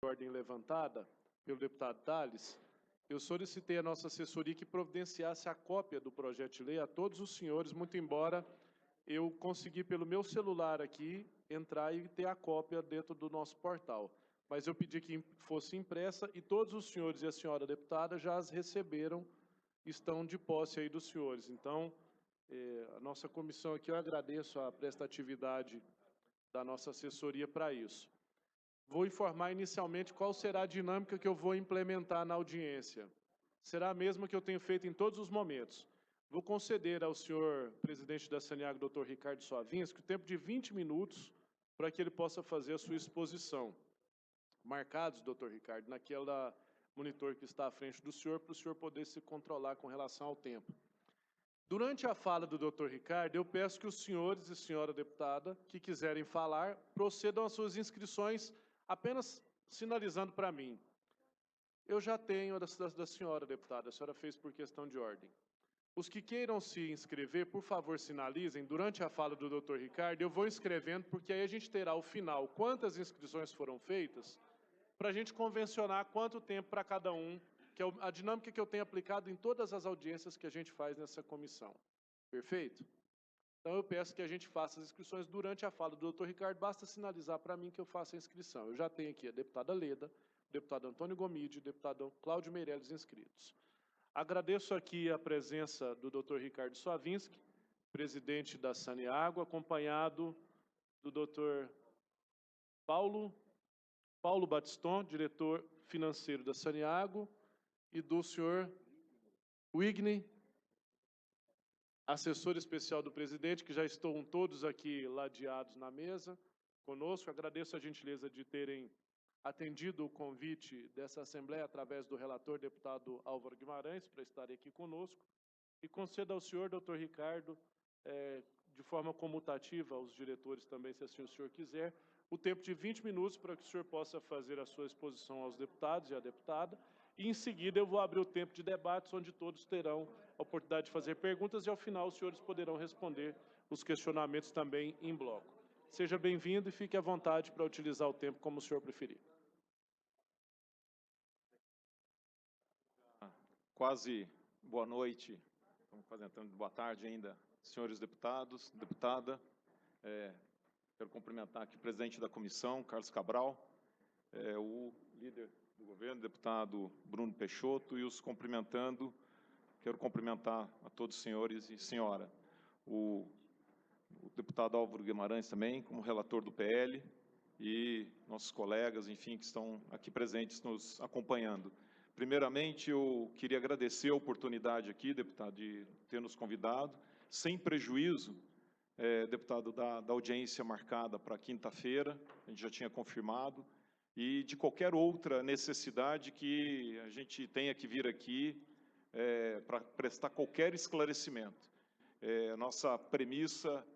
ordem levantada pelo deputado Tales, eu solicitei à nossa assessoria que providenciasse a cópia do projeto de lei a todos os senhores, muito embora eu consegui pelo meu celular aqui entrar e ter a cópia dentro do nosso portal. Mas eu pedi que fosse impressa e todos os senhores e a senhora deputada já as receberam, estão de posse aí dos senhores. Então, a nossa comissão aqui, eu agradeço a prestatividade da nossa assessoria para isso. Vou informar inicialmente qual será a dinâmica que eu vou implementar na audiência. Será a mesma que eu tenho feito em todos os momentos. Vou conceder ao senhor presidente da Saniago, doutor Ricardo Soavinski, o tempo de 20 minutos para que ele possa fazer a sua exposição. Marcados, doutor Ricardo, naquela monitor que está à frente do senhor, para o senhor poder se controlar com relação ao tempo. Durante a fala do doutor Ricardo, eu peço que os senhores e senhora deputada que quiserem falar, procedam às suas inscrições, apenas sinalizando para mim. Eu já tenho a da senhora deputada, a senhora fez por questão de ordem. Os que queiram se inscrever, por favor, sinalizem. Durante a fala do doutor Ricardo, eu vou inscrevendo, porque aí a gente terá ao final quantas inscrições foram feitas, para a gente convencionar quanto tempo para cada um, que é a dinâmica que eu tenho aplicado em todas as audiências que a gente faz nessa comissão. Perfeito? Então eu peço que a gente faça as inscrições durante a fala do doutor Ricardo, basta sinalizar para mim que eu faço a inscrição. Eu já tenho aqui a deputada Leda, o deputado Antônio Gomide e o deputado Cláudio Meirelles inscritos. Agradeço aqui a presença do doutor Ricardo Soavinski, presidente da Saniago, acompanhado do doutor Paulo Batiston, diretor financeiro da Saniago, e do senhor Wigner, assessor especial do presidente, que já estão todos aqui ladeados na mesa conosco. Agradeço a gentileza de terem atendido o convite dessa Assembleia através do relator, deputado Álvaro Guimarães, para estar aqui conosco. E concedo ao senhor, doutor Ricardo, de forma comutativa, aos diretores também, se assim o senhor quiser, o tempo de 20 minutos para que o senhor possa fazer a sua exposição aos deputados e à deputada. E, em seguida, eu vou abrir o tempo de debates, onde todos terão a oportunidade de fazer perguntas e, ao final, os senhores poderão responder os questionamentos também em bloco. Seja bem-vindo e fique à vontade para utilizar o tempo como o senhor preferir. Quase boa noite, estamos fazendo boa tarde ainda, senhores deputados, deputada. Quero cumprimentar aqui o presidente da comissão, Carlos Cabral, o líder do governo, deputado Bruno Peixoto, e os cumprimentando, quero cumprimentar a todos os senhores e senhora. O deputado Álvaro Guimarães também, como relator do PL, e nossos colegas, enfim, que estão aqui presentes nos acompanhando. Primeiramente, eu queria agradecer a oportunidade aqui, deputado, de ter nos convidado, sem prejuízo, deputado, da audiência marcada para quinta-feira, a gente já tinha confirmado, e de qualquer outra necessidade que a gente tenha que vir aqui para prestar qualquer esclarecimento. Nossa premissa,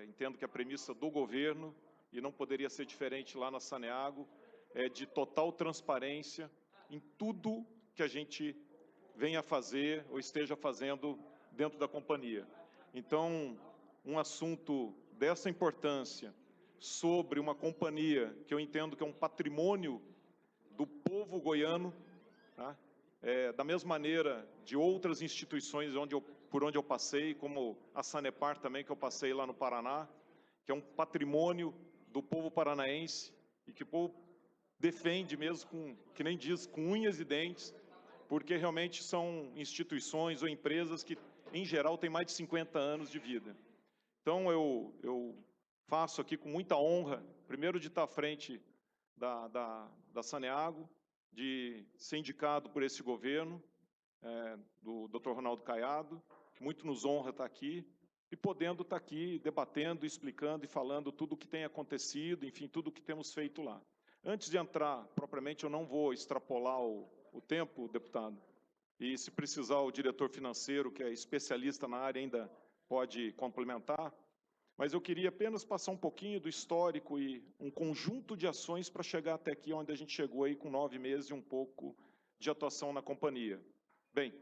entendo que a premissa do governo, e não poderia ser diferente lá na Saneago, é de total transparência em tudo que a gente venha fazer ou esteja fazendo dentro da companhia. Então, um assunto dessa importância sobre uma companhia que eu entendo que é um patrimônio do povo goiano, tá? Da mesma maneira de outras instituições por onde eu passei, como a Sanepar também, que eu passei lá no Paraná, que é um patrimônio do povo paranaense e que o povo defende mesmo, que nem diz, com unhas e dentes, porque realmente são instituições ou empresas que, em geral, têm mais de 50 anos de vida. Então, eu faço aqui com muita honra, primeiro de estar à frente da Saneago, de ser indicado por esse governo, do Dr. Ronaldo Caiado, que muito nos honra estar aqui, e podendo estar aqui debatendo, explicando e falando tudo o que tem acontecido, enfim, tudo o que temos feito lá. Antes de entrar, propriamente, eu não vou extrapolar o tempo, deputado, e se precisar o diretor financeiro, que é especialista na área, ainda pode complementar, mas eu queria apenas passar um pouquinho do histórico e um conjunto de ações para chegar até aqui, onde a gente chegou aí com 9 meses e um pouco de atuação na companhia. Bem,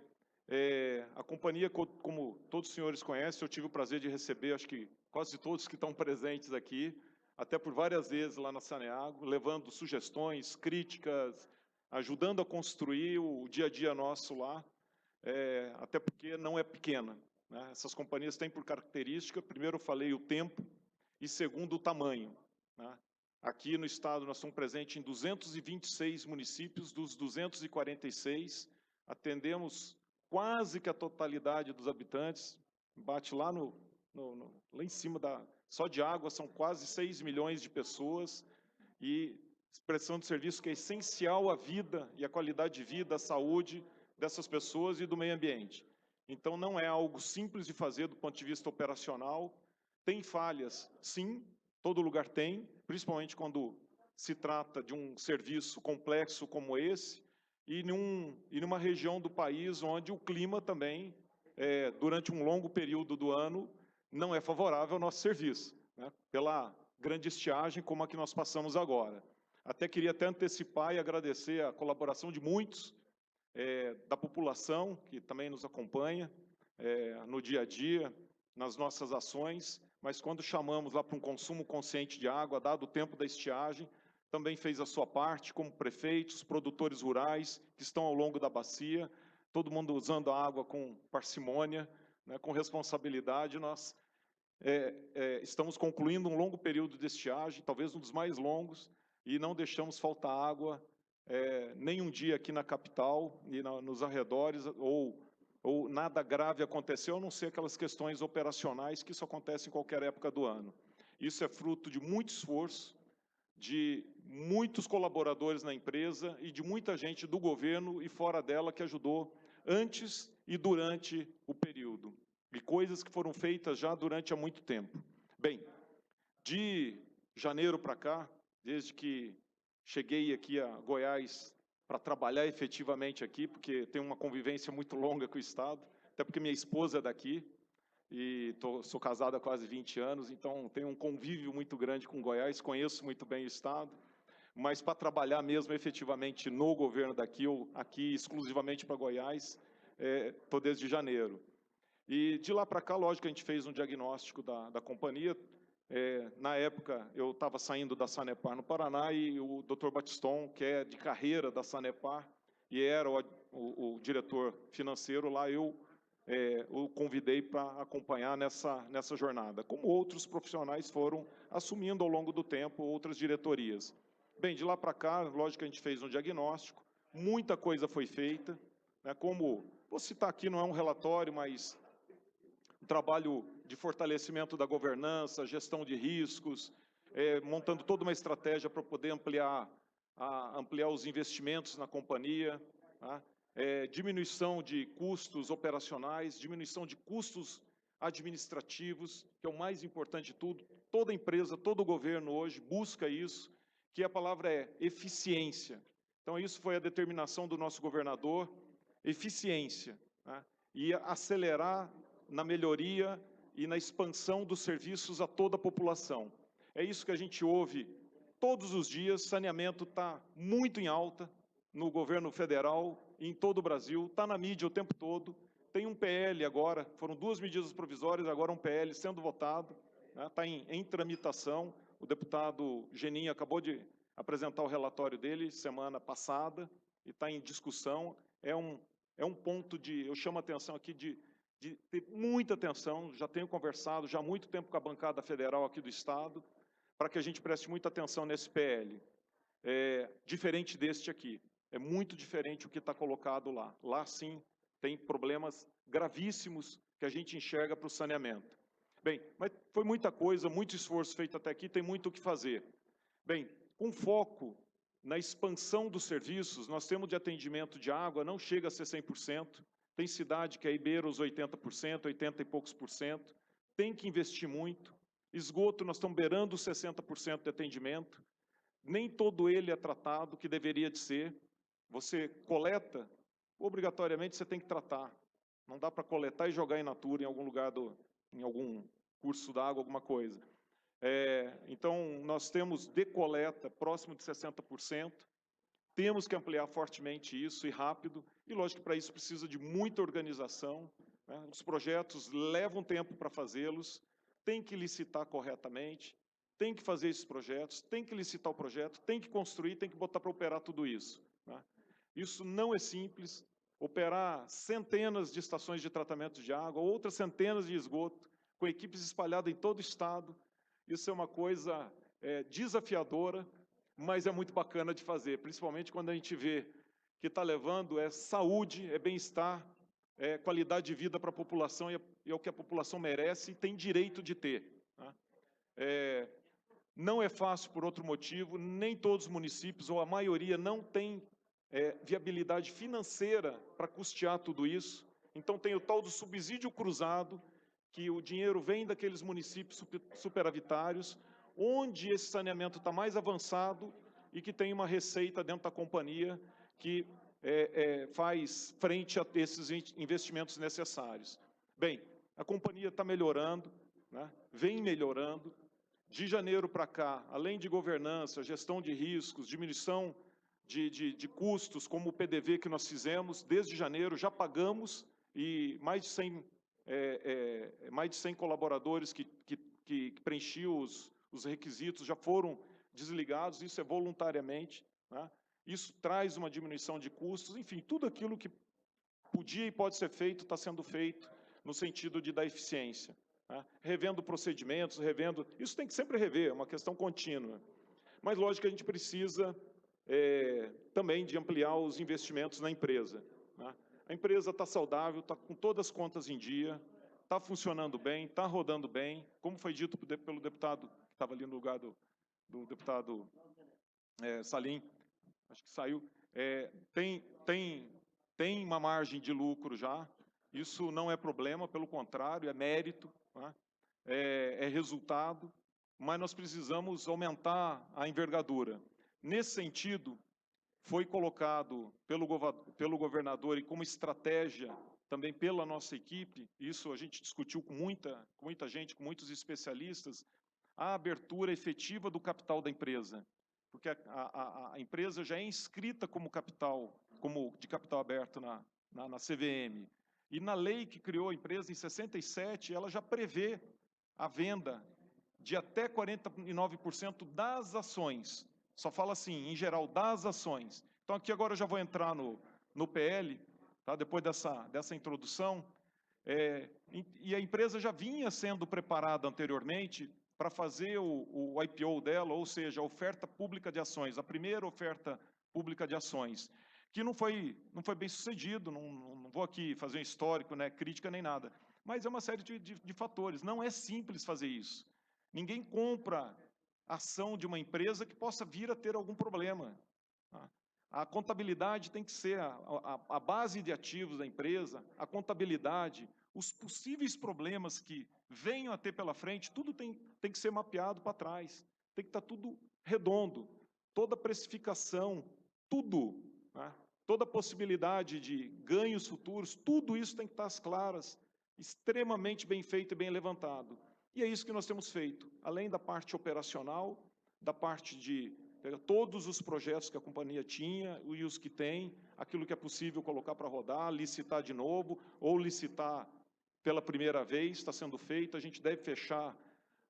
a companhia, como todos os senhores conhecem, eu tive o prazer de receber, acho que quase todos que estão presentes aqui, até por várias vezes lá na Saneago, levando sugestões, críticas, ajudando a construir o dia a dia nosso lá, até porque não é pequena, né? Essas companhias têm por característica, primeiro eu falei o tempo, e segundo o tamanho, né? Aqui no estado nós estamos presentes em 226 municípios, dos 246, atendemos quase que a totalidade dos habitantes, bate lá lá em cima só de água são quase 6 milhões de pessoas, e prestação de serviço que é essencial à vida e à qualidade de vida, à saúde dessas pessoas e do meio ambiente. Então, não é algo simples de fazer do ponto de vista operacional. Tem falhas, sim, todo lugar tem, principalmente quando se trata de um serviço complexo como esse, e numa região do país onde o clima também, durante um longo período do ano, não é favorável ao nosso serviço, né? Pela grande estiagem como a que nós passamos agora. Até queria antecipar e agradecer a colaboração de muitos da população que também nos acompanha no dia a dia, nas nossas ações, mas quando chamamos lá para um consumo consciente de água, dado o tempo da estiagem, também fez a sua parte, como prefeitos, produtores rurais, que estão ao longo da bacia, todo mundo usando a água com parcimônia, né, com responsabilidade. Nós estamos concluindo um longo período de estiagem, talvez um dos mais longos, e não deixamos faltar água nem um dia aqui na capital e nos arredores, ou nada grave aconteceu, a não ser aquelas questões operacionais que isso acontece em qualquer época do ano. Isso é fruto de muito esforço, de muitos colaboradores na empresa e de muita gente do governo e fora dela que ajudou antes e durante o período, e coisas que foram feitas já durante há muito tempo. Bem, de janeiro para cá, desde que cheguei aqui a Goiás para trabalhar efetivamente aqui, porque tenho uma convivência muito longa com o Estado, até porque minha esposa é daqui, e sou casado há quase 20 anos, então tenho um convívio muito grande com Goiás, conheço muito bem o Estado, mas para trabalhar mesmo efetivamente no governo daqui, ou aqui exclusivamente para Goiás, estou desde janeiro. E de lá para cá, lógico, a gente fez um diagnóstico da companhia. Na época, eu estava saindo da Sanepar no Paraná, e o Dr. Batiston, que é de carreira da Sanepar, e era o diretor financeiro lá, eu o convidei para acompanhar nessa jornada, como outros profissionais foram assumindo ao longo do tempo outras diretorias. Bem, de lá para cá, lógico que a gente fez um diagnóstico, muita coisa foi feita, né, como, vou citar aqui, não é um relatório, mas um trabalho de fortalecimento da governança, gestão de riscos, montando toda uma estratégia para poder ampliar os investimentos na companhia, tá? Diminuição de custos operacionais, diminuição de custos administrativos, que é o mais importante de tudo. Toda empresa, todo governo hoje busca isso, que a palavra é eficiência. Então, isso foi a determinação do nosso governador, eficiência, né? E acelerar na melhoria e na expansão dos serviços a toda a população. É isso que a gente ouve todos os dias. Saneamento está muito em alta no governo federal, em todo o Brasil, está na mídia o tempo todo. Tem um PL agora, foram 2 medidas provisórias, agora um PL sendo votado, né, está em tramitação. O deputado Genin acabou de apresentar o relatório dele semana passada, e está em discussão. É um ponto eu chamo a atenção aqui de ter muita atenção. Já tenho conversado já há muito tempo com a bancada federal aqui do Estado, para que a gente preste muita atenção nesse PL. Diferente deste aqui, é muito diferente o que está colocado lá. Lá, sim, tem problemas gravíssimos que a gente enxerga para o saneamento. Bem, mas foi muita coisa, muito esforço feito até aqui, tem muito o que fazer. Bem, com foco na expansão dos serviços, nós temos de atendimento de água, não chega a ser 100%, tem cidade que é beira os 80%, 80 e poucos por cento, tem que investir muito. Esgoto, nós estamos beirando os 60% de atendimento, nem todo ele é tratado, que deveria de ser. Você coleta, obrigatoriamente você tem que tratar. Não dá para coletar e jogar in natura em algum lugar, em algum curso d'água, alguma coisa. Então, nós temos de coleta próximo de 60%, temos que ampliar fortemente isso, e rápido, e lógico que para isso precisa de muita organização, né? Os projetos levam tempo para fazê-los, tem que licitar corretamente, tem que fazer esses projetos, tem que licitar o projeto, tem que construir, tem que botar para operar tudo isso, né? Isso não é simples. Operar centenas de estações de tratamento de água, outras centenas de esgoto, com equipes espalhadas em todo o estado, isso é uma coisa desafiadora, mas é muito bacana de fazer, principalmente quando a gente vê que está levando saúde, bem-estar, qualidade de vida para a população, e é o que a população merece e tem direito de ter, né? Não é fácil por outro motivo, nem todos os municípios, ou a maioria, não tem viabilidade financeira para custear tudo isso. Então tem o tal do subsídio cruzado, que o dinheiro vem daqueles municípios superavitários, onde esse saneamento está mais avançado e que tem uma receita dentro da companhia que faz frente a esses investimentos necessários. Bem, a companhia está melhorando, né? Vem melhorando. De janeiro para cá, além de governança, gestão de riscos, diminuição de custos, como o PDV que nós fizemos, desde janeiro já pagamos, e mais de 100 colaboradores que preenchiam os requisitos já foram desligados, isso é voluntariamente, né? Isso traz uma diminuição de custos, enfim, tudo aquilo que podia e pode ser feito, está sendo feito no sentido de dar eficiência, né? Revendo procedimentos, isso tem que sempre rever, é uma questão contínua. Mas, lógico, a gente precisa também de ampliar os investimentos na empresa, né? A empresa está saudável, está com todas as contas em dia, está funcionando bem, está rodando bem, como foi dito pelo deputado, que estava ali no lugar do deputado Salim, acho que saiu, tem uma margem de lucro já, isso não é problema, pelo contrário, é mérito, né? É resultado, mas nós precisamos aumentar a envergadura. Nesse sentido, foi colocado pelo governador e como estratégia também pela nossa equipe, isso a gente discutiu com muita gente, com muitos especialistas, a abertura efetiva do capital da empresa, porque a empresa já é inscrita como de capital aberto na CVM, e na lei que criou a empresa em 67, ela já prevê a venda de até 49% das ações. Só fala assim, em geral, das ações. Então, aqui agora eu já vou entrar no PL, tá? Depois dessa introdução. E a empresa já vinha sendo preparada anteriormente para fazer o IPO dela, ou seja, a oferta pública de ações, a primeira oferta pública de ações, que não foi bem sucedido, não vou aqui fazer um histórico, né, crítica nem nada, mas é uma série de fatores. Não é simples fazer isso. Ninguém compra ação de uma empresa que possa vir a ter algum problema. A contabilidade tem que ser a base de ativos da empresa, a contabilidade, os possíveis problemas que venham a ter pela frente, tudo tem que ser mapeado para trás, tem que estar tudo redondo, toda precificação, tudo, né? Toda possibilidade de ganhos futuros, tudo isso tem que estar às claras, extremamente bem feito e bem levantado. E é isso que nós temos feito, além da parte operacional, da parte de todos os projetos que a companhia tinha e os que tem, aquilo que é possível colocar para rodar, licitar de novo, ou licitar pela primeira vez, está sendo feito. A gente deve fechar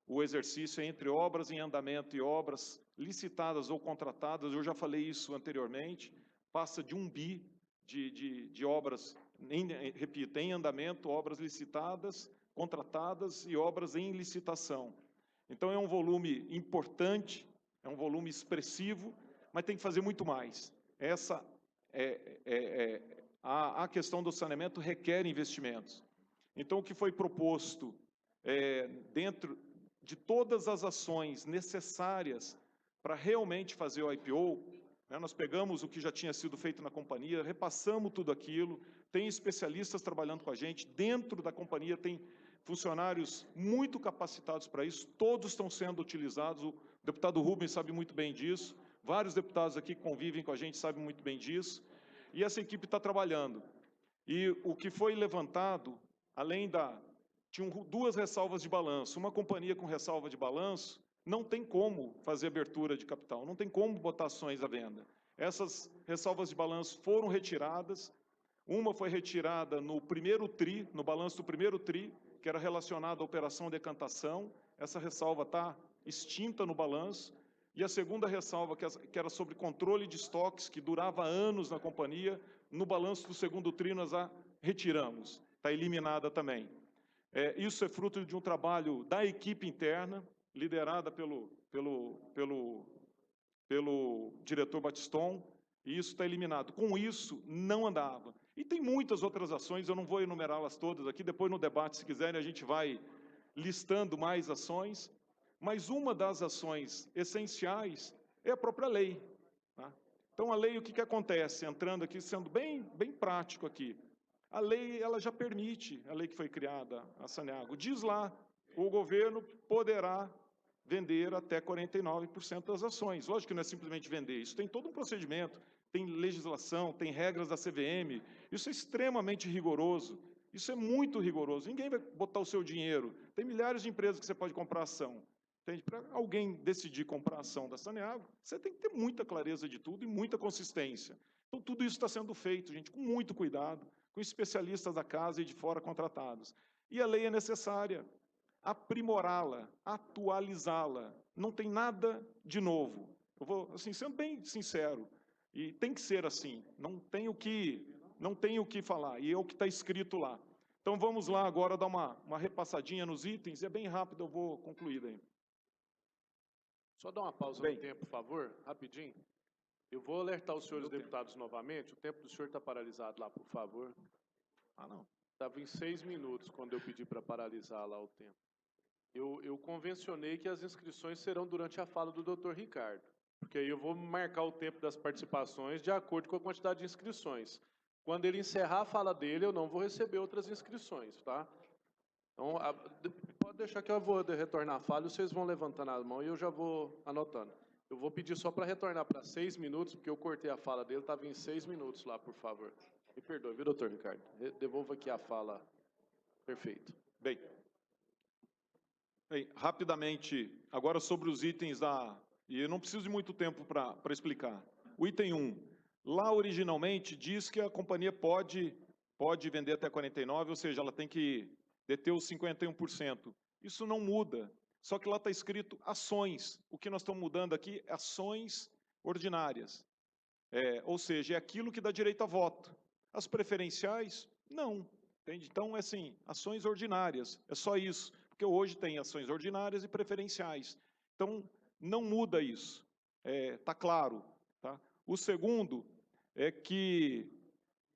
o exercício entre obras em andamento e obras licitadas ou contratadas. Eu já falei isso anteriormente, passa de 1 bi de obras, repito, em andamento, obras licitadas, contratadas e obras em licitação. Então, é um volume importante, é um volume expressivo, mas tem que fazer muito mais. A questão do saneamento requer investimentos. Então, o que foi proposto dentro de todas as ações necessárias para realmente fazer o IPO, né, nós pegamos o que já tinha sido feito na companhia, repassamos tudo aquilo, tem especialistas trabalhando com a gente, dentro da companhia tem funcionários muito capacitados para isso, todos estão sendo utilizados, o deputado Rubens sabe muito bem disso, vários deputados aqui que convivem com a gente sabem muito bem disso, e essa equipe está trabalhando. E o que foi levantado, tinham 2 ressalvas de balanço, uma companhia com ressalva de balanço, não tem como fazer abertura de capital, não tem como botar ações à venda. Essas ressalvas de balanço foram retiradas, uma foi retirada no balanço do primeiro TRI, que era relacionado à operação de decantação, essa ressalva está extinta no balanço, e a segunda ressalva, que era sobre controle de estoques, que durava anos na companhia, no balanço do segundo tri nós a retiramos, está eliminada também. Isso é fruto de um trabalho da equipe interna, liderada pelo diretor Batiston, e isso está eliminado. Com isso, não andava. E tem muitas outras ações, eu não vou enumerá-las todas aqui, depois no debate, se quiserem, a gente vai listando mais ações, mas uma das ações essenciais é a própria lei. Tá? Então, a lei, o que acontece? Entrando aqui, sendo bem prático aqui, a lei, ela já permite, a lei que foi criada, a Saneago, diz lá, o governo poderá vender até 49% das ações. Lógico que não é simplesmente vender, isso tem todo um procedimento, tem legislação, tem regras da CVM, isso é extremamente rigoroso, isso é muito rigoroso, ninguém vai botar o seu dinheiro, tem milhares de empresas que você pode comprar ação. Para alguém decidir comprar ação da Saneago, você tem que ter muita clareza de tudo e muita consistência. Então, tudo isso está sendo feito, gente, com muito cuidado, com especialistas da casa e de fora contratados. E a lei é necessária, aprimorá-la, atualizá-la. Não tem nada de novo. Eu vou, assim, sendo bem sincero, e tem que ser assim, não tem o que falar, e é o que está escrito lá. Então, vamos lá agora dar uma repassadinha nos itens, é bem rápido, eu vou concluir daí. Só dar uma pausa no tempo, por favor, rapidinho. Eu vou alertar os senhores deputados novamente. O tempo do senhor está paralisado lá, por favor. Ah, não. Estava em 6 minutos quando eu pedi para paralisar lá o tempo. Eu convencionei que as inscrições serão durante a fala do Dr. Ricardo, porque aí eu vou marcar o tempo das participações de acordo com a quantidade de inscrições. Quando ele encerrar a fala dele, eu não vou receber outras inscrições, tá? Então, pode deixar que eu vou retornar a fala, vocês vão levantando a mão e eu já vou anotando. Eu vou pedir só para retornar para 6 minutos, porque eu cortei a fala dele, estava em 6 minutos lá, por favor. Me perdoe, viu, doutor Ricardo? Devolva aqui a fala. Perfeito. Bem, rapidamente, agora sobre os itens e eu não preciso de muito tempo para explicar. O item 1, lá originalmente diz que a companhia pode vender até 49%, ou seja, ela tem que deter os 51%. Isso não muda, só que lá está escrito ações. O que nós estamos mudando aqui é ações ordinárias. Ou seja, é aquilo que dá direito a voto. As preferenciais, não. Entende? Então, é assim, ações ordinárias, é só isso. Porque hoje tem ações ordinárias e preferenciais. Então, não muda isso. Está claro. Tá? O segundo é que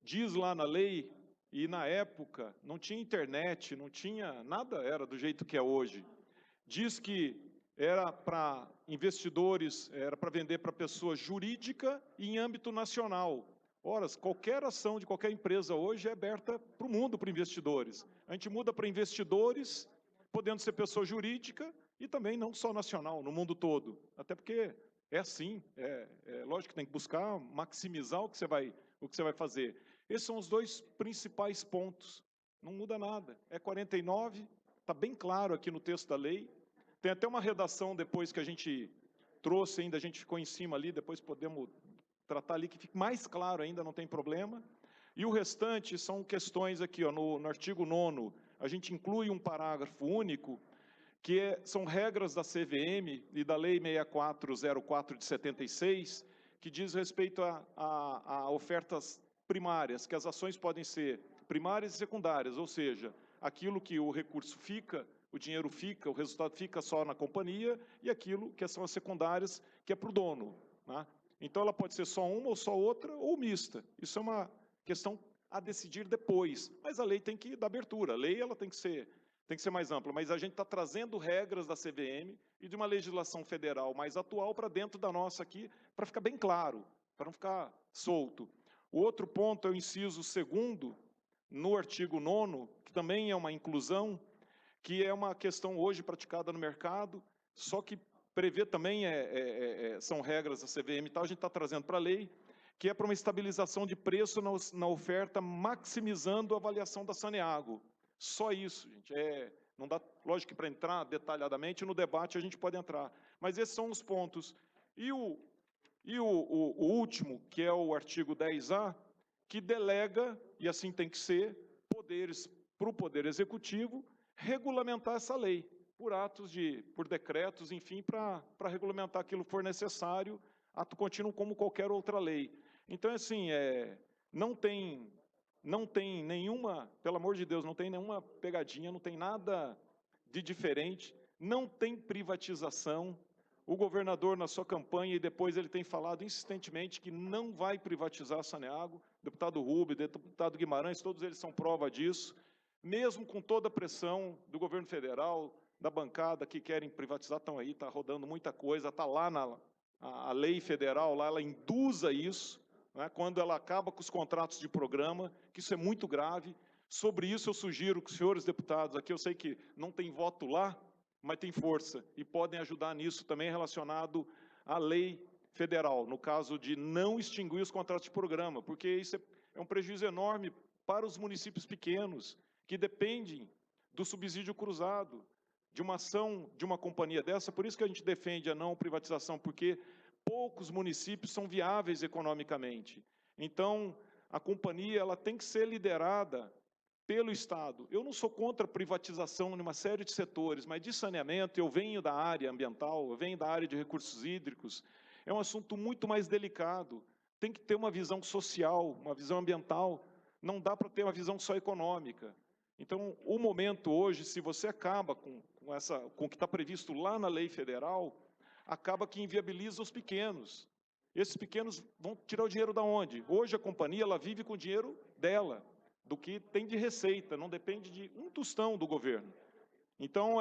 diz lá na lei, e na época não tinha internet, não tinha nada, era do jeito que é hoje. Diz que era para investidores, era para vender para pessoa jurídica e em âmbito nacional. Ora, qualquer ação de qualquer empresa hoje é aberta para o mundo, para investidores. A gente muda para investidores, podendo ser pessoa jurídica e também não só nacional, no mundo todo. Até porque é assim, lógico que tem que buscar maximizar o que você vai fazer. Esses são os dois principais pontos. Não muda nada. É 49, está bem claro aqui no texto da lei. Tem até uma redação depois que a gente trouxe ainda, a gente ficou em cima ali, depois podemos tratar ali, que fique mais claro ainda, não tem problema. E o restante são questões aqui, ó, no artigo 9º, a gente inclui um parágrafo único, que são regras da CVM e da Lei 6404 de 76, que diz respeito a ofertas primárias, que as ações podem ser primárias e secundárias, ou seja, aquilo que o recurso fica, o dinheiro fica, o resultado fica só na companhia, e aquilo que são as secundárias, que é para o dono. Né? Então, ela pode ser só uma ou só outra, ou mista. Isso é uma questão a decidir depois, mas a lei tem que dar abertura, a lei ela tem que ser mais ampla, mas a gente está trazendo regras da CVM e de uma legislação federal mais atual para dentro da nossa aqui, para ficar bem claro, para não ficar solto. O outro ponto é o inciso 2º, no artigo 9º, que também é uma inclusão, que é uma questão hoje praticada no mercado, só que prevê também, são regras da CVM e tal, a gente está trazendo para a lei, que é para uma estabilização de preço na oferta, maximizando a avaliação da Saneago. Só isso, gente. Não dá, lógico que para entrar detalhadamente no debate a gente pode entrar, mas esses são os pontos. E o último, que é o artigo 10A, que delega, e assim tem que ser, poderes para o Poder Executivo regulamentar essa lei. por por decretos, enfim, para regulamentar aquilo que for necessário, ato contínuo como qualquer outra lei. Então, assim, não tem nenhuma, pelo amor de Deus, não tem nenhuma pegadinha, não tem nada de diferente, não tem privatização. O governador, na sua campanha, e depois ele tem falado insistentemente que não vai privatizar a Saneago, deputado Rubio, deputado Guimarães, todos eles são prova disso, mesmo com toda a pressão do governo federal, da bancada que querem privatizar, estão aí, está rodando muita coisa, está lá a lei federal, lá ela induz a isso, né, quando ela acaba com os contratos de programa, que isso é muito grave. Sobre isso eu sugiro que os senhores deputados, aqui eu sei que não tem voto lá, mas tem força, e podem ajudar nisso também relacionado à lei federal, no caso de não extinguir os contratos de programa, porque isso é um prejuízo enorme para os municípios pequenos, que dependem do subsídio cruzado, de uma ação de uma companhia dessa. Por isso que a gente defende a não privatização, porque poucos municípios são viáveis economicamente. Então, a companhia ela tem que ser liderada pelo Estado. Eu não sou contra a privatização em uma série de setores, mas de saneamento, eu venho da área ambiental, eu venho da área de recursos hídricos, é um assunto muito mais delicado. Tem que ter uma visão social, uma visão ambiental, não dá para ter uma visão só econômica. Então, o momento hoje, se você acaba com o que está previsto lá na lei federal, acaba que inviabiliza os pequenos. Esses pequenos vão tirar o dinheiro da onde? Hoje a companhia ela vive com o dinheiro dela, do que tem de receita, não depende de um tostão do governo. Então,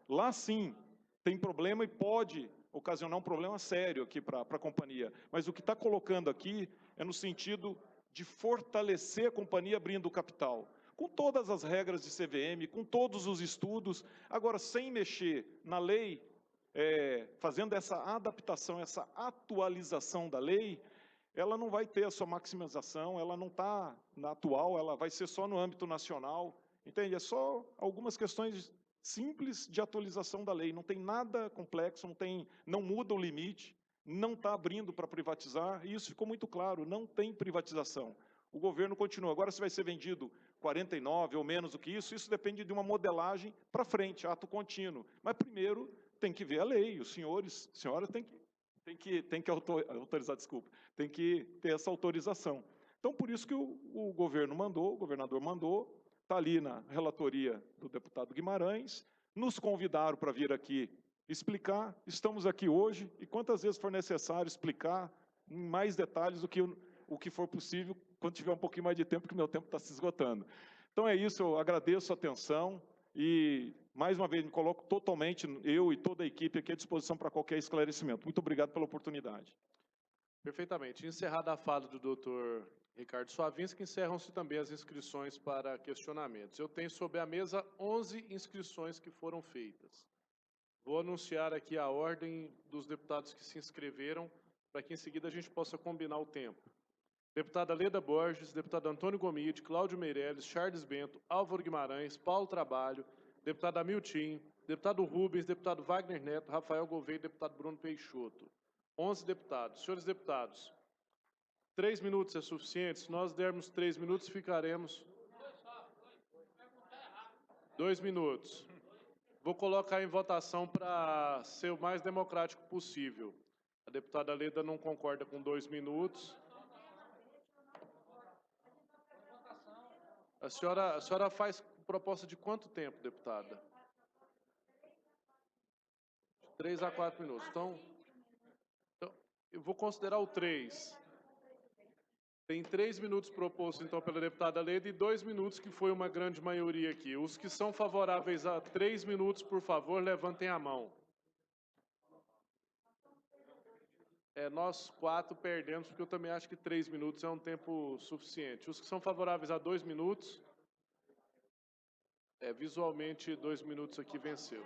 lá sim, tem problema e pode ocasionar um problema sério aqui para a companhia. Mas o que está colocando aqui é no sentido de fortalecer a companhia abrindo o capital, com todas as regras de CVM, com todos os estudos, agora sem mexer na lei, fazendo essa adaptação, essa atualização da lei, ela não vai ter a sua maximização, ela não está na atual, ela vai ser só no âmbito nacional, entende? É só algumas questões simples de atualização da lei, não tem nada complexo, não muda o limite, não está abrindo para privatizar, e isso ficou muito claro, não tem privatização. O governo continua. Agora, se vai ser vendido 49 ou menos do que isso depende de uma modelagem para frente, ato contínuo. Mas primeiro tem que ver a lei, os senhores, senhora tem que autorizar, desculpa, tem que ter essa autorização. Então, por isso que o governo mandou, o governador mandou, está ali na relatoria do deputado Guimarães, nos convidaram para vir aqui explicar, estamos aqui hoje, e quantas vezes for necessário explicar em mais detalhes o que for possível, quando tiver um pouquinho mais de tempo, porque meu tempo está se esgotando. Então é isso, eu agradeço a atenção e, mais uma vez, me coloco totalmente, eu e toda a equipe aqui à disposição para qualquer esclarecimento. Muito obrigado pela oportunidade. Perfeitamente. Encerrada a fala do doutor Ricardo Suavinski, encerram-se também as inscrições para questionamentos. Eu tenho sobre a mesa 11 inscrições que foram feitas. Vou anunciar aqui a ordem dos deputados que se inscreveram, para que em seguida a gente possa combinar o tempo. Deputada Leda Borges, deputado Antônio Gomide, Cláudio Meirelles, Charles Bento, Álvaro Guimarães, Paulo Trabalho, deputado Amiltim, deputado Rubens, deputado Wagner Neto, Rafael Gouveia e deputado Bruno Peixoto. 11 deputados. Senhores deputados, 3 minutos é suficiente? Se nós dermos 3 minutos, ficaremos... 2 minutos. Vou colocar em votação para ser o mais democrático possível. A deputada Leda não concorda com 2 minutos. A senhora faz proposta de quanto tempo, deputada? 3 a 4 minutos. Então, eu vou considerar o 3. Tem 3 minutos propostos, então, pela deputada Leda e 2 minutos, que foi uma grande maioria aqui. Os que são favoráveis a 3 minutos, por favor, levantem a mão. Nós 4 perdemos, porque eu também acho que 3 minutos é um tempo suficiente. Os que são favoráveis a 2 minutos, visualmente 2 minutos aqui venceu.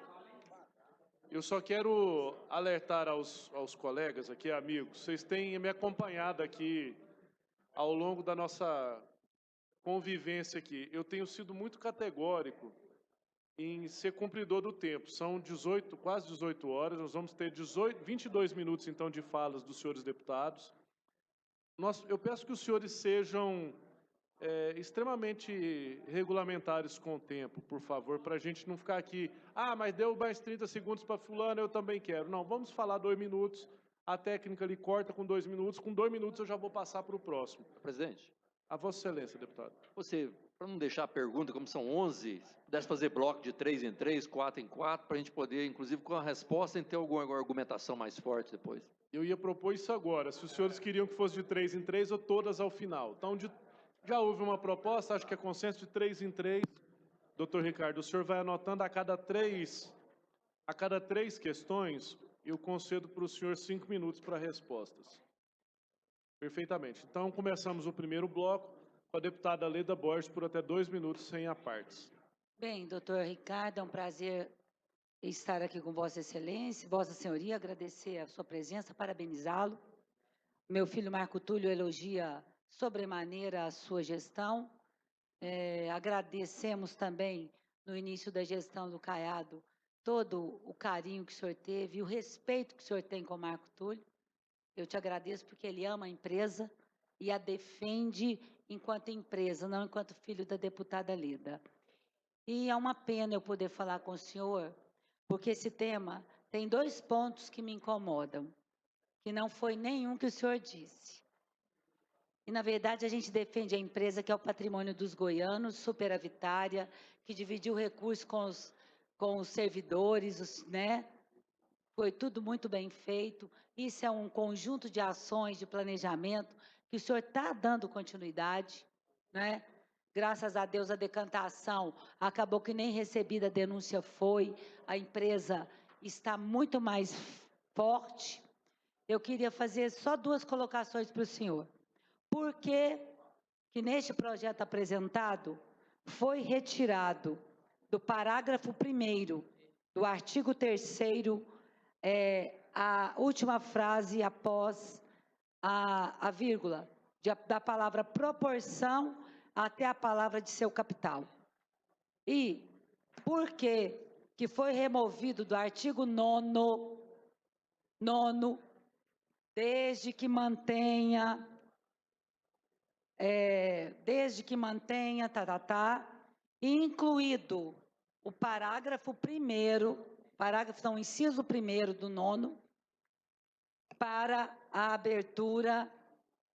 Eu só quero alertar aos colegas aqui, amigos, vocês têm me acompanhado aqui ao longo da nossa convivência aqui. Eu tenho sido muito categórico em ser cumpridor do tempo. São quase 18 horas, nós vamos ter 22 minutos, então, de falas dos senhores deputados. Eu peço que os senhores sejam extremamente regulamentares com o tempo, por favor, para a gente não ficar aqui, mas deu mais 30 segundos para fulano, eu também quero. Não, vamos falar 2 minutos, a técnica ali corta com 2 minutos, com 2 minutos eu já vou passar para o próximo. Presidente, A Vossa Excelência, deputado. você, para não deixar a pergunta, como são 11, se pudesse fazer bloco de 3 em 3, 4 em 4, para a gente poder, inclusive com a resposta, ter alguma argumentação mais forte depois. Eu ia propor isso agora, se os senhores queriam que fosse de 3 em 3 ou todas ao final. Então, já houve uma proposta, acho que é consenso de 3 em 3. Doutor Ricardo, o senhor vai anotando a cada três questões, eu concedo para o senhor 5 minutos para respostas. Perfeitamente. Então, começamos o primeiro bloco com a deputada Leda Borges por até 2 minutos, sem apartes. Bem, doutor Ricardo, é um prazer estar aqui com Vossa Excelência, Vossa Senhoria, agradecer a sua presença, parabenizá-lo. Meu filho Marco Túlio elogia sobremaneira a sua gestão. Agradecemos também, no início da gestão do Caiado, todo o carinho que o senhor teve e o respeito que o senhor tem com o Marco Túlio. Eu te agradeço porque ele ama a empresa e a defende enquanto empresa, não enquanto filho da deputada Leda. E é uma pena eu poder falar com o senhor, porque esse tema tem 2 pontos que me incomodam, que não foi nenhum que o senhor disse. E, na verdade, a gente defende a empresa que é o patrimônio dos goianos, superavitária, que dividiu recursos com os servidores, né? Foi tudo muito bem feito. Isso é um conjunto de ações, de planejamento, que o senhor está dando continuidade, né? Graças a Deus, a decantação acabou que nem recebida a denúncia foi. A empresa está muito mais forte. Eu queria fazer só 2 colocações para o senhor. Por que neste projeto apresentado foi retirado do parágrafo 1º do artigo 3º a última frase após a vírgula, da palavra proporção até a palavra de seu capital? E por que foi removido do artigo 9º, desde que mantenha, incluído o parágrafo 1º, inciso 1º do 9º, para a abertura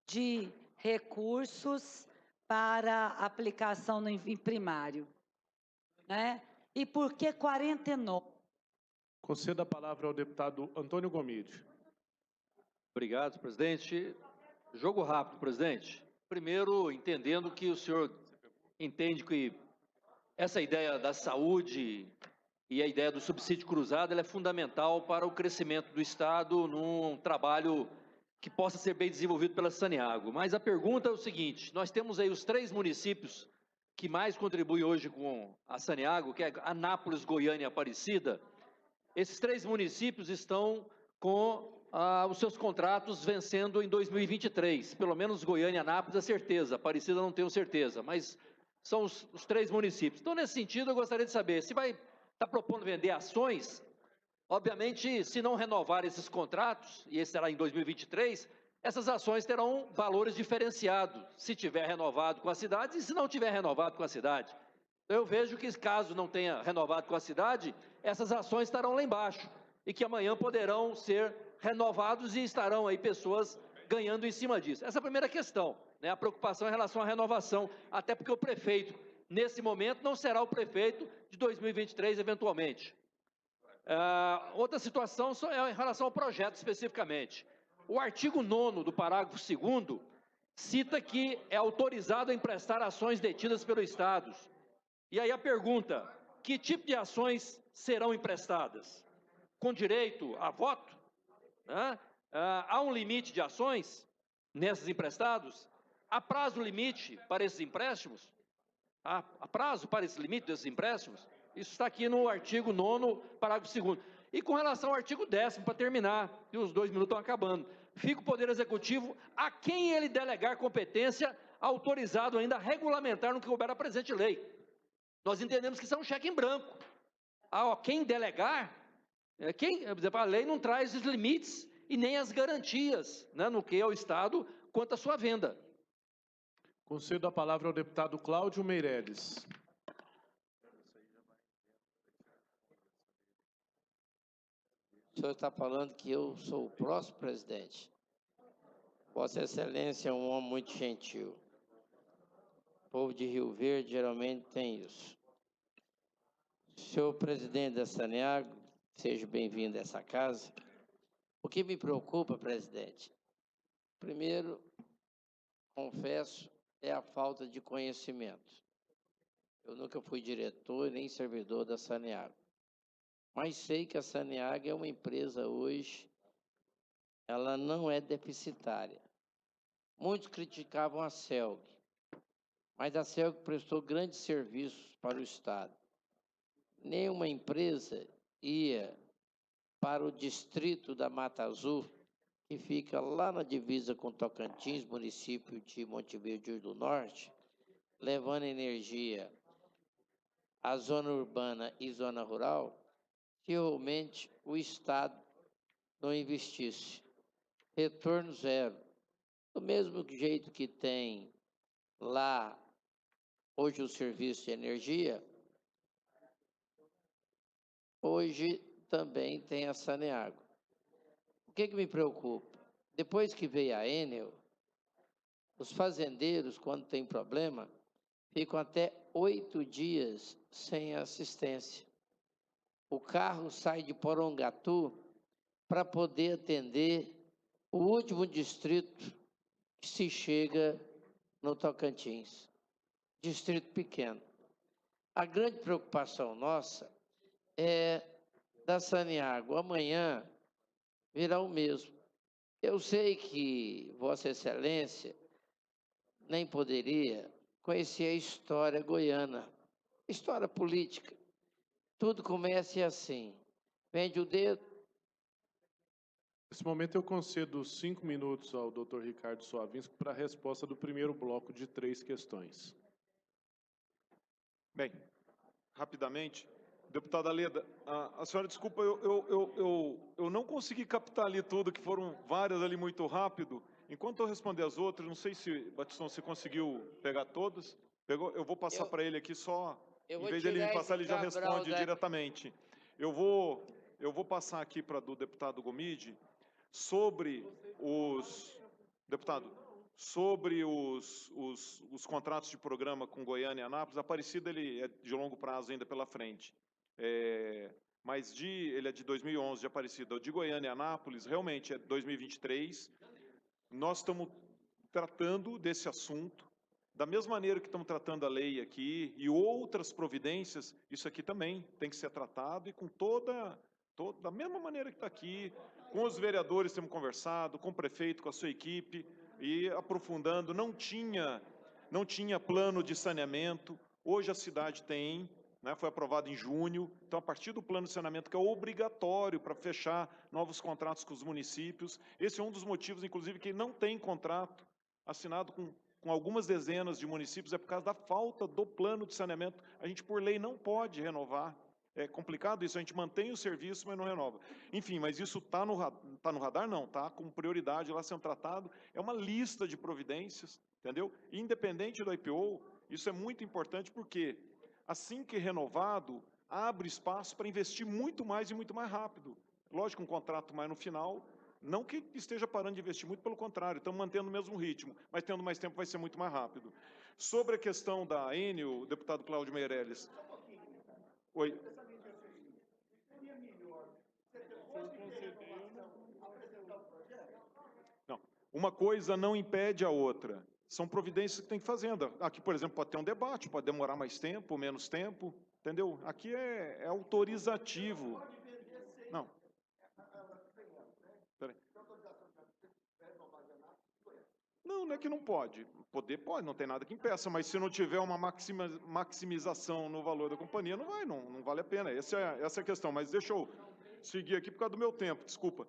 de recursos para aplicação em primário, né? E por que 49? Conceda a palavra ao deputado Antônio Gomide. Obrigado, presidente. Jogo rápido, presidente. Primeiro, entendendo que o senhor entende que essa ideia da saúde e a ideia do subsídio cruzado ela é fundamental para o crescimento do Estado num trabalho que possa ser bem desenvolvido pela Saneago. Mas a pergunta é o seguinte: nós temos aí os 3 municípios que mais contribuem hoje com a Saneago, que é Anápolis, Goiânia e Aparecida. Esses 3 municípios estão com os seus contratos vencendo em 2023, pelo menos Goiânia e Anápolis é certeza, Aparecida não tenho certeza, mas são os 3 municípios. Então, nesse sentido, eu gostaria de saber, se vai estar propondo vender ações, obviamente, se não renovar esses contratos, e esse será em 2023, essas ações terão valores diferenciados, se tiver renovado com a cidade e se não tiver renovado com a cidade. Então, eu vejo que, caso não tenha renovado com a cidade, essas ações estarão lá embaixo, e que amanhã poderão ser renovados e estarão aí pessoas ganhando em cima disso. Essa é a primeira questão, né? A preocupação em relação à renovação, até porque o prefeito, nesse momento, não será o prefeito de 2023, eventualmente. Outra situação é em relação ao projeto, especificamente. O artigo 9º do parágrafo 2º cita que é autorizado a emprestar ações detidas pelo Estado. E aí a pergunta: que tipo de ações serão emprestadas? Com direito a voto? Há um limite de ações nesses emprestados? Há prazo limite para esses empréstimos? Há prazo para esse limite desses empréstimos? Isso está aqui no artigo 9º, parágrafo 2º. E com relação ao artigo 10º, para terminar, e os 2 minutos estão acabando, fica o Poder Executivo, a quem ele delegar competência, autorizado ainda a regulamentar no que houver a presente lei. Nós entendemos que isso é um cheque em branco. Quem delegar, a lei não traz os limites e nem as garantias, né, no que é o Estado quanto à sua venda. Concedo a palavra ao deputado Cláudio Meireles. O senhor está falando que eu sou o próximo presidente. Vossa Excelência é um homem muito gentil. O povo de Rio Verde geralmente tem isso. Senhor presidente da Saneago, seja bem-vindo a essa casa. O que me preocupa, presidente, primeiro, confesso, é a falta de conhecimento. Eu nunca fui diretor nem servidor da Saneago. Mas sei que a Saneago é uma empresa hoje, ela não é deficitária. Muitos criticavam a CELG, mas a CELG prestou grandes serviços para o Estado. Nenhuma empresa ia para o distrito da Mata Azul, que fica lá na divisa com Tocantins, município de Montevideo do Norte, levando energia à zona urbana e zona rural, se realmente o Estado não investisse. Retorno zero. Do mesmo jeito que tem lá hoje o serviço de energia, hoje também tem a Saneago. O que me preocupa? Depois que veio a Enel, os fazendeiros, quando tem problema, ficam até 8 dias sem assistência. O carro sai de Porongatu para poder atender o último distrito que se chega no Tocantins. Distrito pequeno. A grande preocupação nossa é da Saneago. Amanhã virá o mesmo. Eu sei que Vossa Excelência nem poderia conhecer a história goiana, história política. Tudo começa assim. Vende o dedo. Nesse momento, eu concedo 5 minutos ao Dr. Ricardo Soavinski para a resposta do primeiro bloco de 3 questões. Bem, rapidamente, deputada Leda, a senhora desculpa, eu não consegui captar ali tudo, que foram várias ali muito rápido. Enquanto eu responder as outras, não sei se, Batistão, você conseguiu pegar todas? Pegou? Eu vou passar para ele aqui só, em vez dele me passar, ele já responde diretamente. Eu vou passar aqui para do deputado Gomide sobre os... Deputado, sobre os contratos de programa com Goiânia e Anápolis, Aparecida ele é de longo prazo ainda pela frente. Mas ele é de 2011 de Aparecida. O de Goiânia e Anápolis realmente é 2023. Nós estamos tratando desse assunto da mesma maneira que estamos tratando a lei aqui e outras providências. Isso aqui também tem que ser tratado e com da mesma maneira que está aqui, com os vereadores temos conversado, com o prefeito, com a sua equipe, e aprofundando, não tinha plano de saneamento, hoje a cidade tem, né, foi aprovado em junho, então a partir do plano de saneamento que é obrigatório para fechar novos contratos com os municípios, esse é um dos motivos, inclusive, que não tem contrato assinado com algumas dezenas de municípios, é por causa da falta do plano de saneamento, a gente por lei não pode renovar. É complicado isso, a gente mantém o serviço, mas não renova. Enfim, mas isso está no radar? Não, está com prioridade lá sendo tratado. É uma lista de providências, entendeu? Independente do IPO, isso é muito importante porque, assim que renovado, abre espaço para investir muito mais e muito mais rápido. Lógico, um contrato mais no final, não que esteja parando de investir, muito pelo contrário, estamos mantendo o mesmo ritmo, mas tendo mais tempo vai ser muito mais rápido. Sobre a questão da Enel, deputado Cláudio Meireles. Oi. Não, uma coisa não impede a outra. São providências que tem que fazer. Aqui, por exemplo, pode ter um debate, pode demorar mais tempo, menos tempo, entendeu? Aqui é autorizativo. Não. Peraí. Não, não é que não pode. Poder pode, não tem nada que impeça, mas se não tiver uma maximização no valor da companhia, não vale a pena. Essa é a questão. Mas deixa eu seguir aqui por causa do meu tempo, desculpa.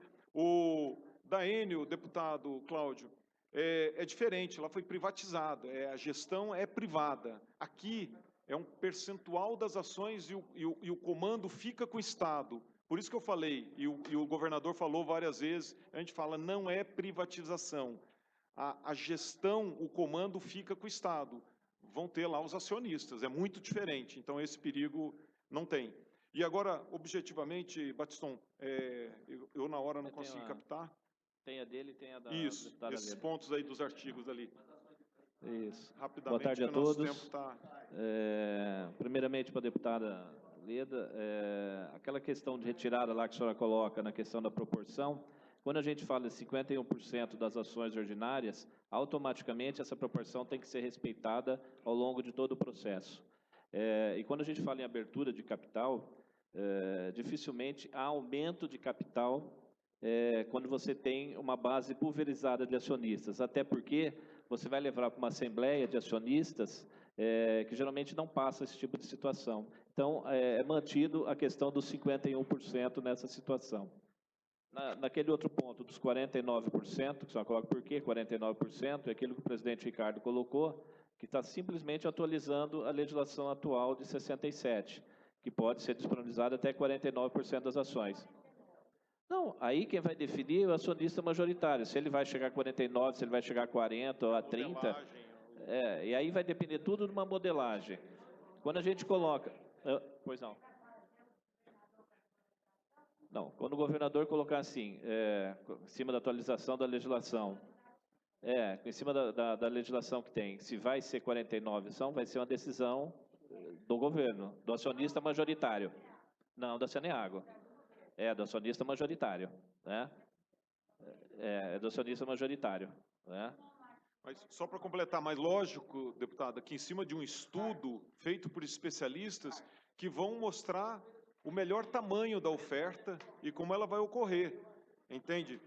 Da Enel, deputado Cláudio, é diferente, ela foi privatizada, a gestão é privada. Aqui é um percentual das ações e o comando fica com o Estado. Por isso que eu falei, e o governador falou várias vezes, a gente fala, não é privatização. a gestão, o comando fica com o Estado. Vão ter lá os acionistas, é muito diferente. Então, esse perigo não tem. E agora, objetivamente, Batiston, eu na hora não consegui captar. Tem a dele e tem a da Isso, deputada esses Leda. pontos aí dos artigos ali. Isso. Rapidamente, Boa tarde a porque o nosso todos. tempo está... Primeiramente, para a deputada Leda, aquela questão de retirada lá que a senhora coloca na questão da proporção, quando a gente fala de 51% das ações ordinárias, automaticamente essa proporção tem que ser respeitada ao longo de todo o processo. E quando a gente fala em abertura de capital, dificilmente há aumento de capital quando você tem uma base pulverizada de acionistas, até porque você vai levar para uma assembleia de acionistas que geralmente não passa esse tipo de situação. Então, é mantido a questão dos 51% nessa situação. Naquele outro ponto, dos 49%, que só coloca por quê 49%, é aquilo que o presidente Ricardo colocou, que está simplesmente atualizando a legislação atual de 67, que pode ser disponibilizada até 49% das ações. Não, aí quem vai definir é o acionista majoritário, se ele vai chegar a 49, se ele vai chegar a 40 ou a 30, e aí vai depender tudo de uma modelagem. Quando a gente coloca... pois não. Não, quando o governador colocar assim, em cima da atualização da legislação, em cima da legislação que tem, se vai ser 49 ação, vai ser uma decisão do governo, do acionista majoritário. Não, da Saneago. Do acionista majoritário, né? É do acionista majoritário, né? Mas só para completar, mais lógico, deputada, que em cima de um estudo feito por especialistas que vão mostrar o melhor tamanho da oferta e como ela vai ocorrer, entende?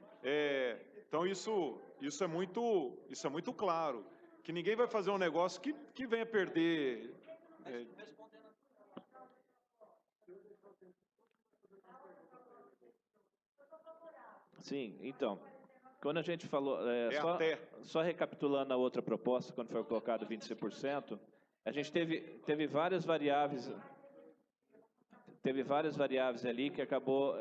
Então isso é muito claro, que ninguém vai fazer um negócio que venha perder. Sim, então, quando a gente falou, até. Só recapitulando a outra proposta, quando foi colocado 25%, a gente teve várias variáveis ali que acabou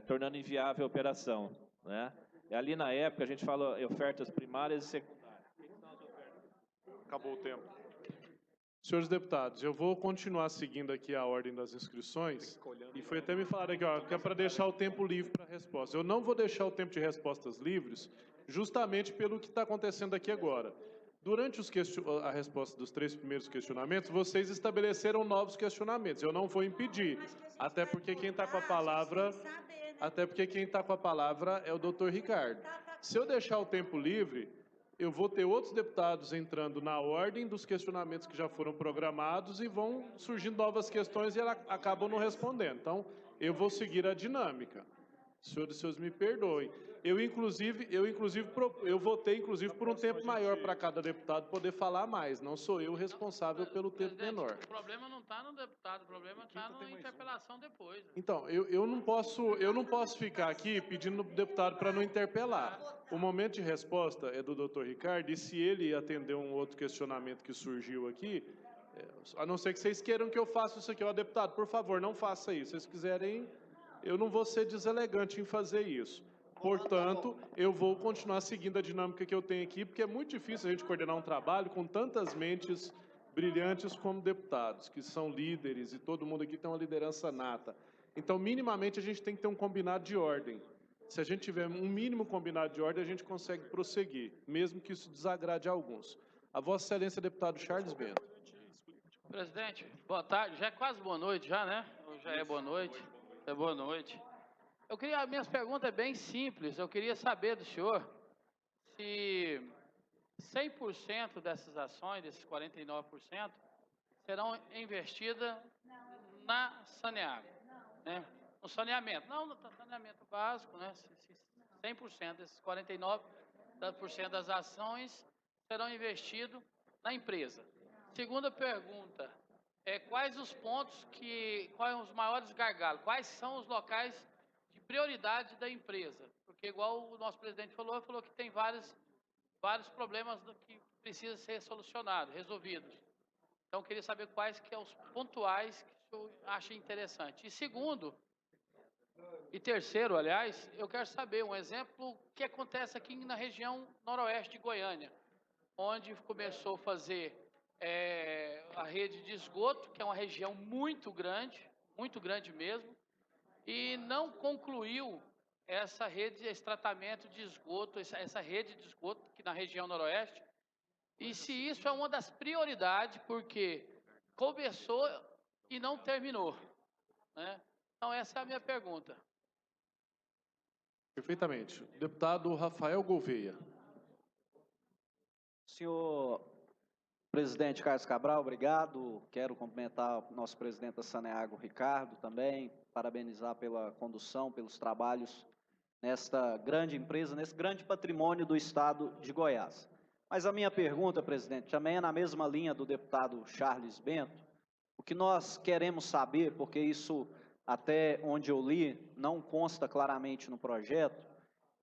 tornando inviável a operação, né? E ali na época a gente falou ofertas primárias e secundárias. Acabou o tempo. Senhores deputados, eu vou continuar seguindo aqui a ordem das inscrições, e foi até me falado aqui, ó, que é para deixar o tempo livre para resposta. Eu não vou deixar o tempo de respostas livres, justamente pelo que está acontecendo aqui agora. Durante a resposta dos 3 primeiros questionamentos, vocês estabeleceram novos questionamentos. Eu não vou impedir, até porque quem está com a palavra, é o doutor Ricardo. Se eu deixar o tempo livre, eu vou ter outros deputados entrando na ordem dos questionamentos que já foram programados e vão surgindo novas questões e elas acabam não respondendo. Então, eu vou seguir a dinâmica. Senhores me perdoem. Eu votei, inclusive, por um tempo maior para cada deputado poder falar mais. Não sou eu responsável pelo tempo menor. O problema não está no deputado, o problema está na interpelação depois. Então, eu não posso ficar aqui pedindo ao deputado para não interpelar. O momento de resposta é do doutor Ricardo, e se ele atender um outro questionamento que surgiu aqui, a não ser que vocês queiram que eu faça isso aqui, ó, deputado, por favor, não faça isso. Se vocês quiserem, eu não vou ser deselegante em fazer isso. Portanto, eu vou continuar seguindo a dinâmica que eu tenho aqui, porque é muito difícil a gente coordenar um trabalho com tantas mentes brilhantes como deputados, que são líderes, e todo mundo aqui tem uma liderança nata. Então, minimamente, a gente tem que ter um combinado de ordem. Se a gente tiver um mínimo combinado de ordem, a gente consegue prosseguir, mesmo que isso desagrade a alguns. A Vossa Excelência, deputado Charles Bento. Presidente, boa tarde. Já é quase boa noite, já, né? Ou já é boa noite? É boa noite. Minhas perguntas é bem simples. Eu queria saber do senhor se 100% dessas ações, desses 49%, serão investidas na Saneago, né? No saneamento. Não, no saneamento básico, né? 100% desses 49% das ações serão investidos na empresa. Segunda pergunta, quais os os maiores gargalos? Quais são os locais de prioridade da empresa? Porque, igual o nosso presidente falou que tem vários problemas que precisam ser solucionados, resolvidos. Então, eu queria saber quais que são os pontuais que o senhor acha interessante. E segundo, E terceiro, aliás, eu quero saber um exemplo que acontece aqui na região noroeste de Goiânia, onde começou a fazer a rede de esgoto, que é uma região muito grande mesmo, e não concluiu essa rede, esse tratamento de esgoto, essa rede de esgoto aqui na região noroeste. E se isso é uma das prioridades, porque começou e não terminou, né? Então, essa é a minha pergunta. Perfeitamente. Deputado Rafael Gouveia. Senhor presidente Carlos Cabral, obrigado. Quero cumprimentar o nosso presidente da Saneago, Ricardo, também, parabenizar pela condução, pelos trabalhos nesta grande empresa, nesse grande patrimônio do estado de Goiás. Mas a minha pergunta, presidente, também é na mesma linha do deputado Charles Bento. O que nós queremos saber, porque isso, até onde eu li, não consta claramente no projeto,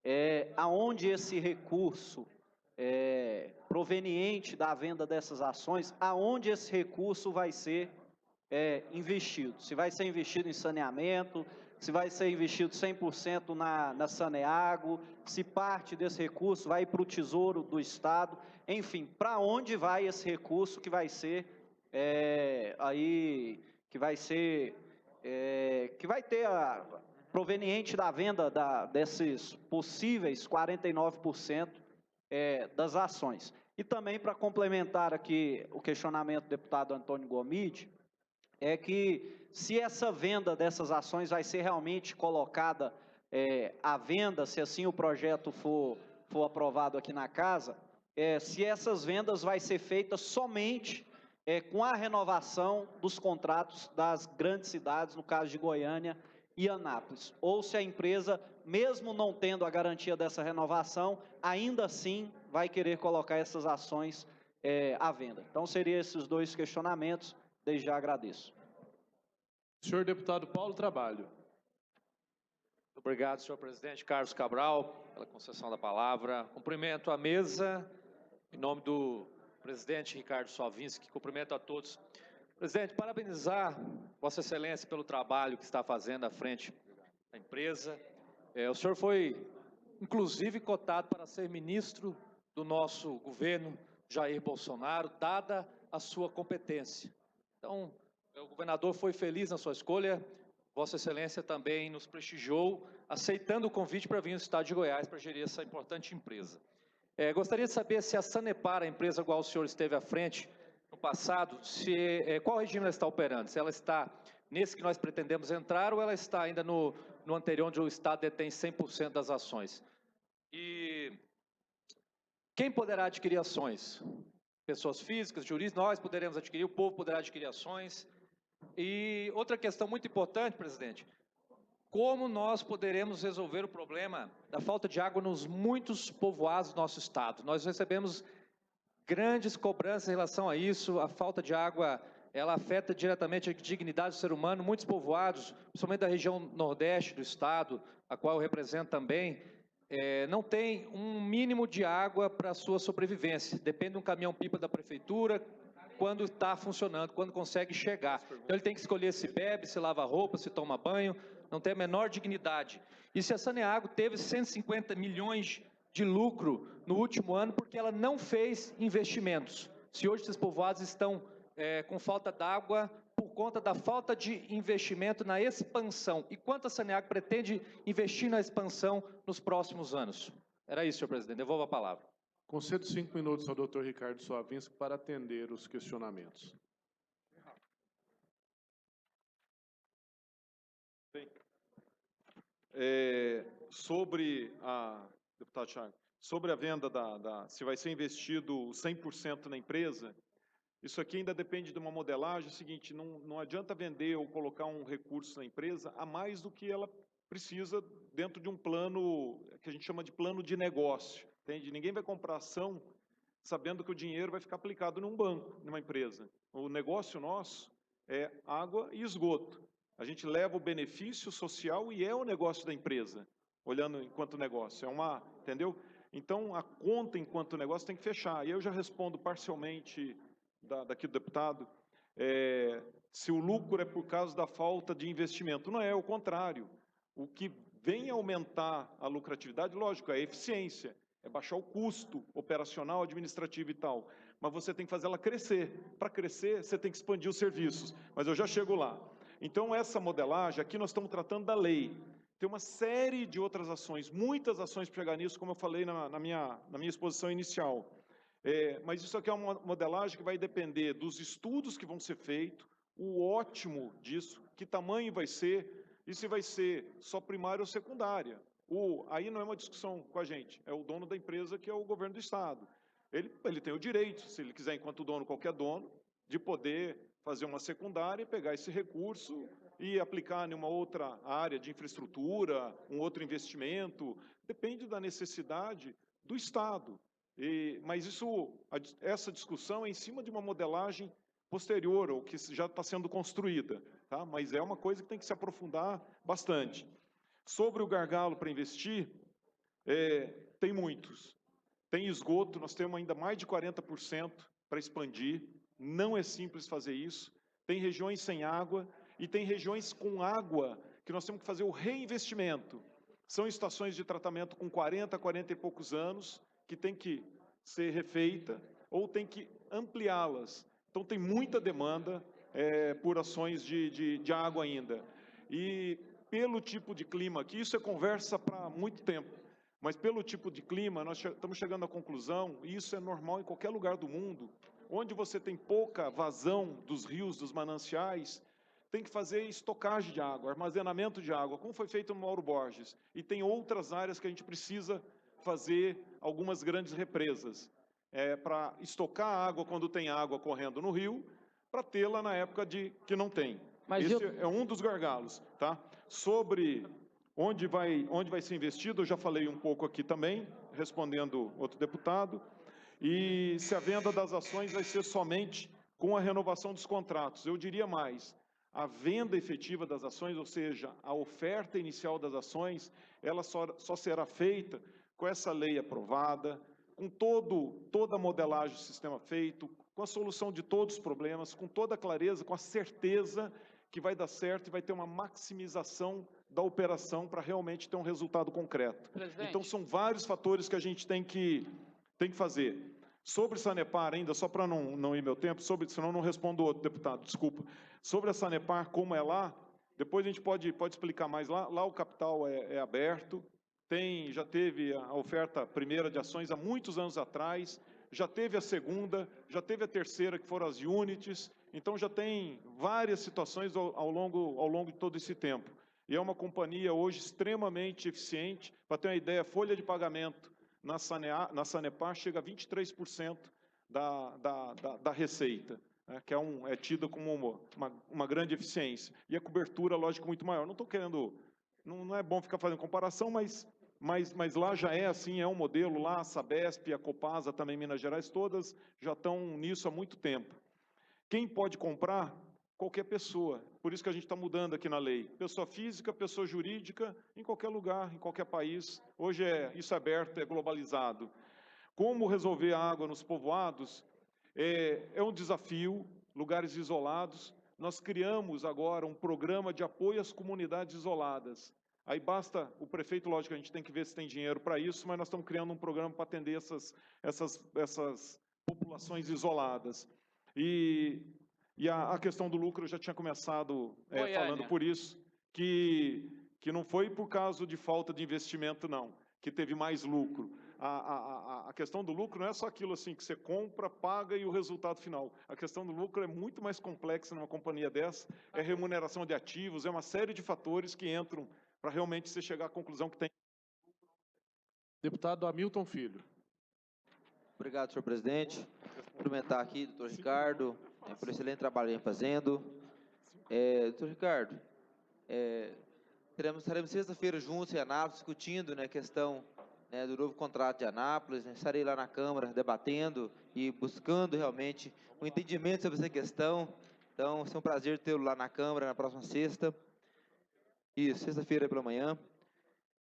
é aonde esse recurso proveniente da venda dessas ações, aonde esse recurso vai ser investido. Se vai ser investido em saneamento, se vai ser investido 100% na Saneago, se parte desse recurso vai para o Tesouro do Estado, enfim, para onde vai esse recurso que vai ser que vai ter proveniente da venda desses possíveis 49% das ações. E também, para complementar aqui o questionamento do deputado Antônio Gomide, é que se essa venda dessas ações vai ser realmente colocada à venda, se assim o projeto for aprovado aqui na casa, se essas vendas vai ser feitas somente com a renovação dos contratos das grandes cidades, no caso de Goiânia e Anápolis, ou se a empresa, mesmo não tendo a garantia dessa renovação, ainda assim vai querer colocar essas ações à venda. Então, seriam esses dois questionamentos, desde já agradeço. Senhor deputado Paulo Trabalho. Obrigado, senhor presidente Carlos Cabral, pela concessão da palavra. Cumprimento a mesa, em nome do presidente Ricardo Sovinski, cumprimento a todos. Presidente, parabenizar Vossa Excelência pelo trabalho que está fazendo à frente da empresa. O senhor foi, inclusive, cotado para ser ministro do nosso governo, Jair Bolsonaro, dada a sua competência. Então, o governador foi feliz na sua escolha, Vossa Excelência também nos prestigiou, aceitando o convite para vir ao estado de Goiás para gerir essa importante empresa. Gostaria de saber se a Sanepar, a empresa a qual o senhor esteve à frente no passado, qual regime ela está operando? Se ela está nesse que nós pretendemos entrar ou ela está ainda no anterior, onde o Estado detém 100% das ações? E quem poderá adquirir ações? Pessoas físicas, jurídicas, nós poderemos adquirir, o povo poderá adquirir ações. E outra questão muito importante, presidente, como nós poderemos resolver o problema da falta de água nos muitos povoados do nosso estado? Nós recebemos grandes cobranças em relação a isso, a falta de água, ela afeta diretamente a dignidade do ser humano, muitos povoados, principalmente da região nordeste do estado, a qual eu represento também, não tem um mínimo de água para a sua sobrevivência, depende de um caminhão-pipa da prefeitura, quando está funcionando, quando consegue chegar. Então ele tem que escolher se bebe, se lava roupa, se toma banho, não tem a menor dignidade. E se a Saneago teve 150 milhões de lucro no último ano, porque ela não fez investimentos. Se hoje esses povoados estão com falta d'água por conta da falta de investimento na expansão. E quanto a Saneago pretende investir na expansão nos próximos anos? Era isso, senhor presidente. Devolvo a palavra. Concedo 5 minutos ao doutor Ricardo Sovinski para atender os questionamentos. Deputado Thiago, sobre a venda se vai ser investido 100% na empresa, isso aqui ainda depende de uma modelagem. É o seguinte, não adianta vender ou colocar um recurso na empresa a mais do que ela precisa dentro de um plano que a gente chama de plano de negócio. Entende? Ninguém vai comprar ação sabendo que o dinheiro vai ficar aplicado num banco, numa empresa. O negócio nosso é água e esgoto. A gente leva o benefício social e é o negócio da empresa, olhando enquanto negócio. Entendeu? Então, a conta enquanto negócio tem que fechar. E eu já respondo parcialmente daqui do deputado, se o lucro é por causa da falta de investimento. Não é o contrário. O que vem aumentar a lucratividade, lógico, é a eficiência, é baixar o custo operacional, administrativo e tal, mas você tem que fazer ela crescer. Para crescer, você tem que expandir os serviços, mas eu já chego lá. Então, essa modelagem, aqui nós estamos tratando da lei. Tem uma série de outras ações, muitas ações para chegar nisso, como eu falei na minha exposição inicial. Mas isso aqui é uma modelagem que vai depender dos estudos que vão ser feitos, o ótimo disso, que tamanho vai ser, e se vai ser só primária ou secundária. Aí não é uma discussão com a gente, é o dono da empresa, que é o governo do Estado. Ele tem o direito, se ele quiser, enquanto dono, qualquer dono, de poder fazer uma secundária e pegar esse recurso e aplicar em uma outra área de infraestrutura, um outro investimento, depende da necessidade do Estado. Mas essa discussão é em cima de uma modelagem posterior, ou que já está sendo construída, tá? Mas é uma coisa que tem que se aprofundar bastante. Sobre o gargalo para investir, tem muitos. Tem esgoto, nós temos ainda mais de 40% para expandir, não é simples fazer isso. Tem regiões sem água e tem regiões com água que nós temos que fazer o reinvestimento. São estações de tratamento com 40 e poucos anos, que tem que ser refeita ou tem que ampliá-las. Então, tem muita demanda por ações de água ainda. E pelo tipo de clima aqui, isso é conversa para muito tempo, mas pelo tipo de clima, nós estamos chegando à conclusão, e isso é normal em qualquer lugar do mundo, onde você tem pouca vazão dos rios, dos mananciais, tem que fazer estocagem de água, armazenamento de água, como foi feito no Mauro Borges. E tem outras áreas que a gente precisa fazer algumas grandes represas, para estocar a água quando tem água correndo no rio, para tê-la na época que não tem. Mas esse é um dos gargalos, tá? Sobre onde vai ser investido, eu já falei um pouco aqui também, respondendo outro deputado, e se a venda das ações vai ser somente com a renovação dos contratos. Eu diria mais, a venda efetiva das ações, ou seja, a oferta inicial das ações, ela só será feita com essa lei aprovada, com toda a modelagem do sistema feito, com a solução de todos os problemas, com toda a clareza, com a certeza que vai dar certo e vai ter uma maximização da operação para realmente ter um resultado concreto. Presidente. Então, são vários fatores que a gente tem que fazer. Sobre Sanepar, ainda, só para não ir meu tempo, senão não respondo outro deputado, desculpa. Sobre a Sanepar, como é lá, depois a gente pode explicar mais. Lá o capital é aberto, já teve a oferta primeira de ações há muitos anos atrás, já teve a segunda, já teve a terceira, que foram as units, então já tem várias situações ao longo de todo esse tempo. E é uma companhia hoje extremamente eficiente. Para ter uma ideia, a folha de pagamento na Sanepar chega a 23% da receita, né, que é tida como uma grande eficiência. E a cobertura, lógico, muito maior. Não estou querendo... Não é bom ficar fazendo comparação, mas lá já é assim, é um modelo. Lá a Sabesp, a Copasa, também Minas Gerais, todas já estão nisso há muito tempo. Quem pode comprar? Qualquer pessoa. Por isso que a gente está mudando aqui na lei. Pessoa física, pessoa jurídica, em qualquer lugar, em qualquer país. Hoje isso é aberto, é globalizado. Como resolver a água nos povoados? É um desafio, lugares isolados. Nós criamos agora um programa de apoio às comunidades isoladas. Aí basta, o prefeito, lógico, a gente tem que ver se tem dinheiro para isso, mas nós estamos criando um programa para atender essas populações isoladas. E a questão do lucro, eu já tinha começado falando por isso, que não foi por causa de falta de investimento, não, que teve mais lucro. A questão do lucro não é só aquilo assim que você compra, paga e o resultado final. A questão do lucro é muito mais complexa numa companhia dessa, é remuneração de ativos, é uma série de fatores que entram para realmente você chegar à conclusão que tem. Deputado Hamilton Filho. Obrigado, senhor presidente. Cumprimentar aqui, doutor Ricardo, pelo excelente trabalho que vem fazendo. Doutor Ricardo, estaremos sexta-feira juntos em Anápolis, discutindo a questão do novo contrato de Anápolis. Estarei lá na Câmara debatendo e buscando realmente um entendimento sobre essa questão. Então, vai ser um prazer tê-lo lá na Câmara na próxima sexta. Isso, sexta-feira pela manhã.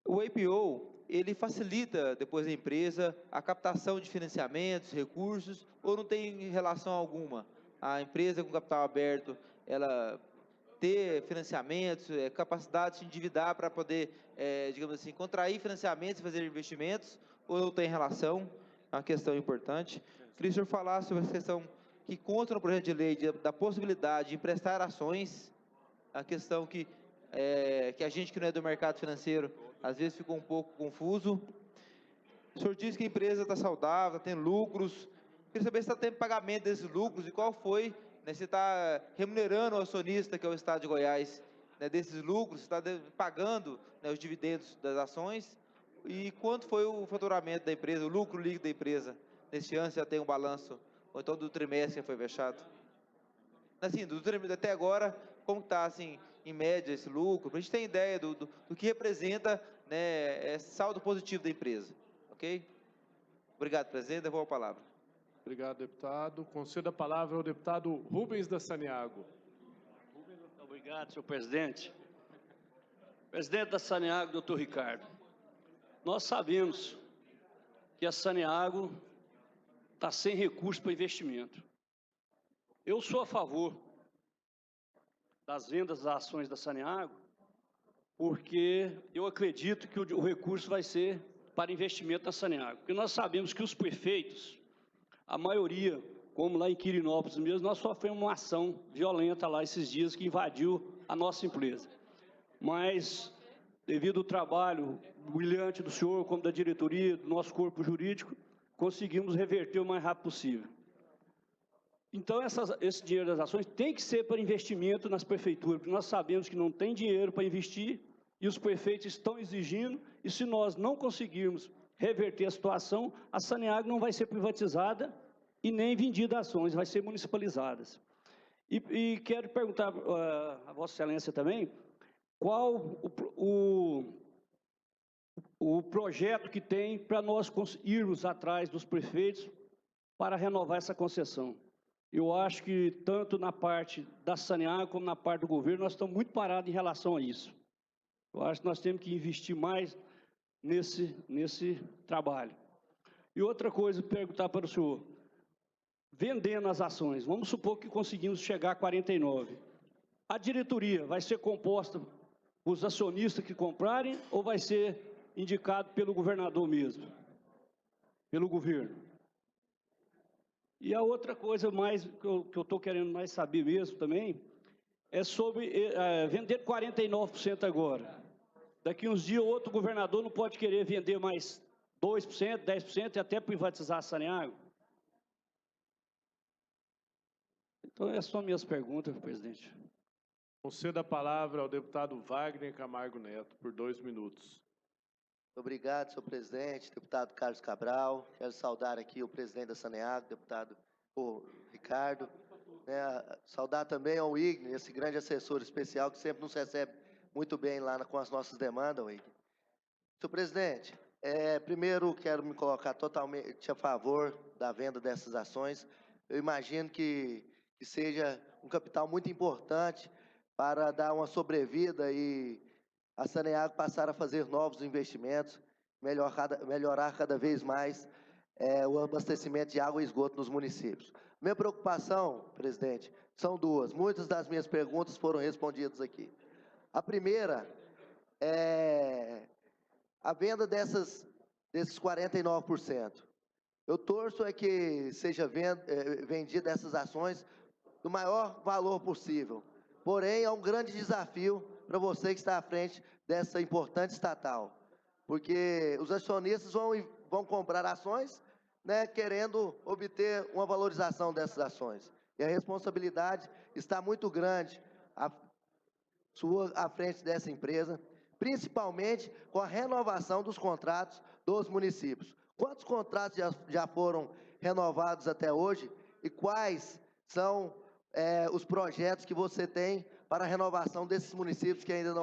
O IPO, ele facilita, depois da empresa, a captação de financiamentos, recursos, ou não tem relação alguma? A empresa com capital aberto, ela ter financiamentos, capacidade de se endividar para poder, digamos assim, contrair financiamentos e fazer investimentos, ou não tem relação? É uma questão importante. Queria que o senhor falasse sobre essa questão que consta no projeto de lei da possibilidade de emprestar ações, a questão que a gente que não é do mercado financeiro, às vezes ficou um pouco confuso. O senhor disse que a empresa está saudável, está tendo lucros. Queria saber se está tendo pagamento desses lucros e qual foi, né, se está remunerando o acionista, que é o Estado de Goiás, né, desses lucros, se está pagando, né, os dividendos das ações, e quanto foi o faturamento da empresa, o lucro líquido da empresa neste ano, se já tem um balanço, ou então do trimestre que foi fechado. Assim, do trimestre até agora, como está, assim, em média, esse lucro, para a gente ter ideia do que representa, né, esse saldo positivo da empresa. Ok? Obrigado, presidente. Devolvo a palavra. Obrigado, deputado. Concedo a palavra ao deputado Rubens da Saniago. Obrigado, senhor presidente. Presidente da Saniago, doutor Ricardo. Nós sabemos que a Saniago está sem recurso para investimento. Eu sou a favor das vendas das ações da Saniago, porque eu acredito que o recurso vai ser para investimento na Saniago. Porque nós sabemos que os prefeitos, a maioria, como lá em Quirinópolis mesmo, nós sofremos uma ação violenta lá esses dias que invadiu a nossa empresa. Mas, devido ao trabalho brilhante do senhor, como da diretoria, do nosso corpo jurídico, conseguimos reverter o mais rápido possível. Então, esse dinheiro das ações tem que ser para investimento nas prefeituras, porque nós sabemos que não tem dinheiro para investir e os prefeitos estão exigindo, e se nós não conseguirmos reverter a situação, a Saniago não vai ser privatizada e nem vendida ações, vai ser municipalizadas. E quero perguntar a Vossa Excelência também, qual o projeto que tem para nós irmos atrás dos prefeitos para renovar essa concessão. Eu acho que tanto na parte da Saniago como na parte do governo, nós estamos muito parados em relação a isso. Eu acho que nós temos que investir mais nesse trabalho. E outra coisa, perguntar para o senhor, vendendo as ações, vamos supor que conseguimos chegar a 49. A diretoria vai ser composta os acionistas que comprarem ou vai ser indicado pelo governador mesmo? Pelo governo? E a outra coisa mais que eu estou querendo mais saber mesmo também é sobre vender 49% agora. Daqui uns dias, outro governador não pode querer vender mais 2%, 10% e até privatizar a Saniago? Então, essas são minhas perguntas, presidente. Concedo a palavra ao deputado Wagner Camargo Neto, por 2 minutos. Obrigado, senhor presidente, deputado Carlos Cabral. Quero saudar aqui o presidente da Saniago, deputado Ricardo. Saudar também ao Igner, esse grande assessor especial que sempre nos recebe muito bem lá com as nossas demandas, Igner. Senhor presidente, primeiro quero me colocar totalmente a favor da venda dessas ações. Eu imagino que seja um capital muito importante para dar uma sobrevida e a Saniago passar a fazer novos investimentos, melhorar cada vez mais o abastecimento de água e esgoto nos municípios. Minha preocupação, presidente, são duas. Muitas das minhas perguntas foram respondidas aqui. A primeira é a venda desses 49%. Eu torço que seja vendida essas ações do maior valor possível. Porém, é um grande desafio para você que está à frente dessa importante estatal, porque os acionistas vão comprar ações, né, querendo obter uma valorização dessas ações. E a responsabilidade está muito grande à frente dessa empresa, principalmente com a renovação dos contratos dos municípios. Quantos contratos já foram renovados até hoje e quais são os projetos que você tem para a renovação desses municípios que ainda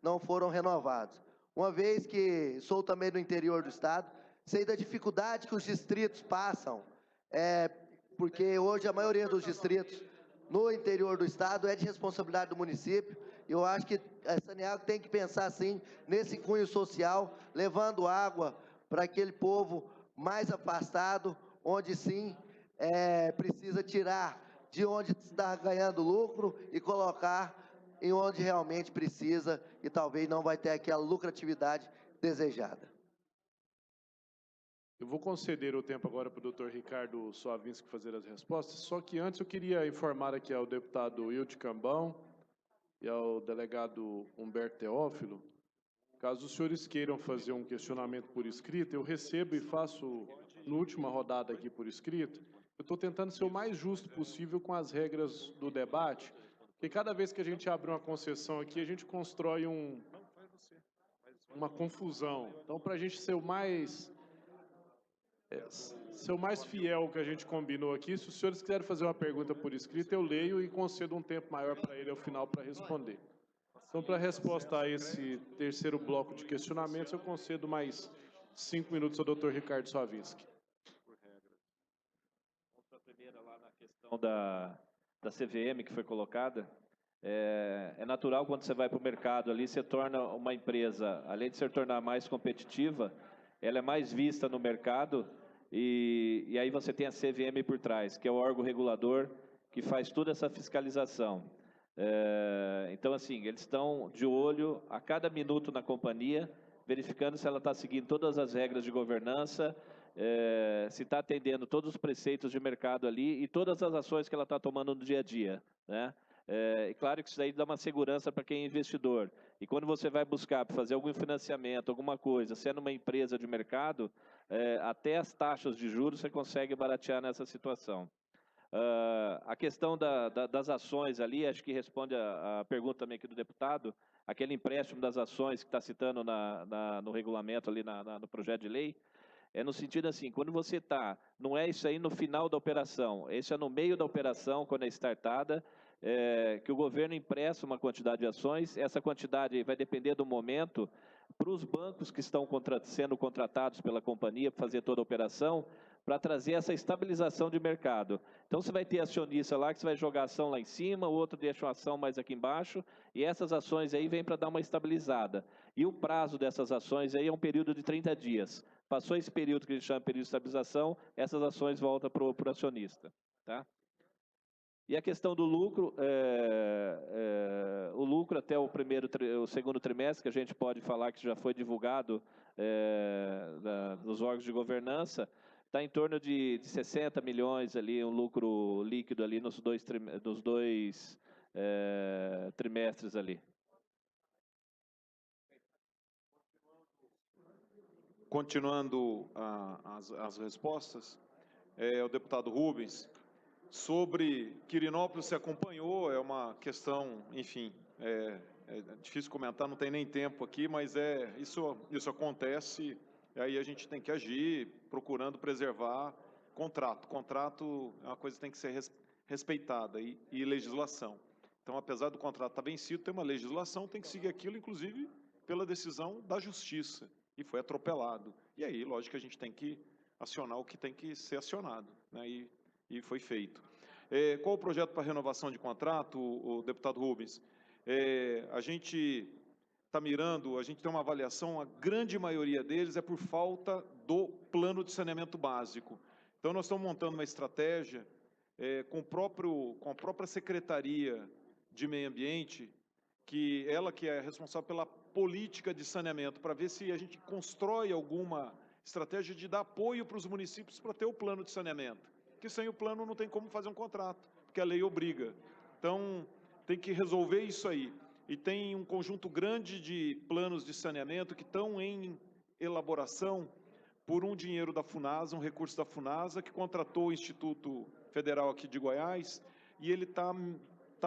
não foram renovados? Uma vez que sou também do interior do estado, sei da dificuldade que os distritos passam, porque hoje a maioria dos distritos no interior do estado é de responsabilidade do município. Eu acho que a Saniago tem que pensar, assim, nesse cunho social, levando água para aquele povo mais afastado, onde sim precisa tirar de onde está ganhando lucro e colocar em onde realmente precisa e talvez não vai ter aquela lucratividade desejada. Eu vou conceder o tempo agora para o Dr. Ricardo Soavinski fazer as respostas, só que antes eu queria informar aqui ao deputado Wilde Cambão e ao delegado Humberto Teófilo, caso os senhores queiram fazer um questionamento por escrito, eu recebo e faço, na última rodada aqui por escrito. Eu estou tentando ser o mais justo possível com as regras do debate, porque cada vez que a gente abre uma concessão aqui, a gente constrói uma confusão. Então, para a gente ser o mais fiel ao que a gente combinou aqui, se os senhores quiserem fazer uma pergunta por escrito, eu leio e concedo um tempo maior para ele ao final para responder. Então, para resposta a esse terceiro bloco de questionamentos, eu concedo mais 5 minutos ao Dr. Ricardo Soavinski. A primeira lá na questão da CVM que foi colocada, é natural quando você vai para o mercado ali, você torna uma empresa, além de se tornar mais competitiva, ela é mais vista no mercado e aí você tem a CVM por trás, que é o órgão regulador que faz toda essa fiscalização. Então, assim, eles estão de olho a cada minuto na companhia, verificando se ela está seguindo todas as regras de governança, se está atendendo todos os preceitos de mercado ali e todas as ações que ela está tomando no dia a dia, né? E claro que isso aí dá uma segurança para quem é investidor. E quando você vai buscar para fazer algum financiamento, alguma coisa, sendo uma empresa de mercado, até as taxas de juros você consegue baratear nessa situação. A questão das ações ali, acho que responde a pergunta também aqui do deputado, aquele empréstimo das ações que está citando no regulamento ali, no projeto de lei, é no sentido assim, quando você está, não é isso aí no final da operação, isso é no meio da operação, quando é startada, que o governo empresta uma quantidade de ações, essa quantidade vai depender do momento, para os bancos que estão sendo contratados pela companhia para fazer toda a operação, para trazer essa estabilização de mercado. Então, você vai ter acionista lá que você vai jogar ação lá em cima, o outro deixa uma ação mais aqui embaixo, e essas ações aí vêm para dar uma estabilizada. E o prazo dessas ações aí é um período de 30 dias. Passou esse período que a gente chama de período de estabilização, essas ações voltam para o acionista. Tá? E a questão do lucro, o lucro até o segundo trimestre, que a gente pode falar que já foi divulgado nos órgãos de governança, está em torno de 60 milhões ali, um lucro líquido ali nos dois trimestres ali. Continuando as respostas, o deputado Rubens, sobre Quirinópolis, se acompanhou, é uma questão, enfim, é difícil comentar, não tem nem tempo aqui, mas isso acontece, e aí a gente tem que agir procurando preservar contrato. Contrato é uma coisa que tem que ser respeitada e legislação. Então, apesar do contrato estar vencido, tem uma legislação, tem que seguir aquilo, inclusive pela decisão da Justiça, e foi atropelado. E aí, lógico que a gente tem que acionar o que tem que ser acionado, né? E foi feito. Qual o projeto para renovação de contrato, o deputado Rubens? A gente está mirando, a gente tem uma avaliação, a grande maioria deles é por falta do plano de saneamento básico. Então, nós estamos montando uma estratégia com a própria Secretaria de Meio Ambiente, que é responsável pela política de saneamento, para ver se a gente constrói alguma estratégia de dar apoio para os municípios para ter o plano de saneamento. Porque sem o plano não tem como fazer um contrato, porque a lei obriga. Então, tem que resolver isso aí. E tem um conjunto grande de planos de saneamento que estão em elaboração por um dinheiro da FUNASA, um recurso da FUNASA, que contratou o Instituto Federal aqui de Goiás, e ele está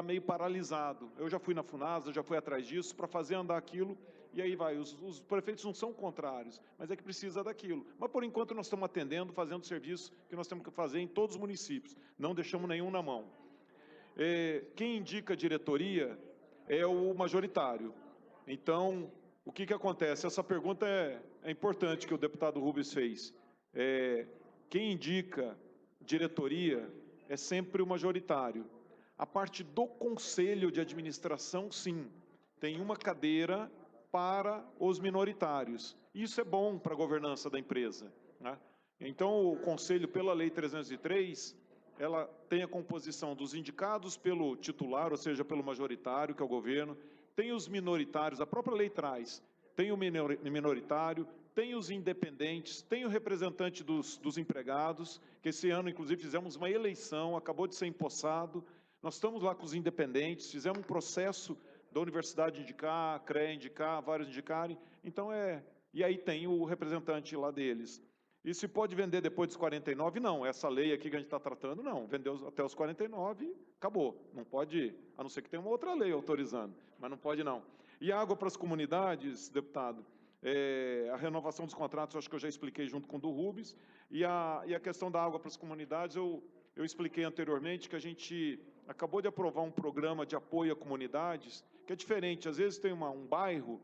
meio paralisado. Eu já fui na FUNASA, já fui atrás disso, para fazer andar aquilo, e aí vai. Os prefeitos não são contrários, mas é que precisa daquilo. Mas, por enquanto, nós estamos atendendo, fazendo o serviço que nós temos que fazer em todos os municípios. Não deixamos nenhum na mão. Quem indica a diretoria é o majoritário. Então, o que acontece? Essa pergunta é importante que o deputado Rubens fez. Quem indica diretoria é sempre o majoritário. A parte do conselho de administração, sim, tem uma cadeira para os minoritários. Isso é bom para a governança da empresa, né? Então, o conselho, pela Lei 303, ela tem a composição dos indicados pelo titular, ou seja, pelo majoritário, que é o governo, tem os minoritários, a própria lei traz, tem o minoritário, tem os independentes, tem o representante dos empregados, que esse ano, inclusive, fizemos uma eleição, acabou de ser empossado, nós estamos lá com os independentes, fizemos um processo da universidade indicar, a CREA indicar, vários indicarem, então e aí tem o representante lá deles. E se pode vender depois dos 49? Não, essa lei aqui que a gente está tratando, não. Vendeu até os 49, acabou. Não pode, a não ser que tenha uma outra lei autorizando, mas não pode não. E água para as comunidades, deputado, a renovação dos contratos, eu acho que eu já expliquei junto com o do Rubens, e a questão da água para as comunidades, eu expliquei anteriormente que a gente acabou de aprovar um programa de apoio a comunidades, que é diferente. Às vezes tem um bairro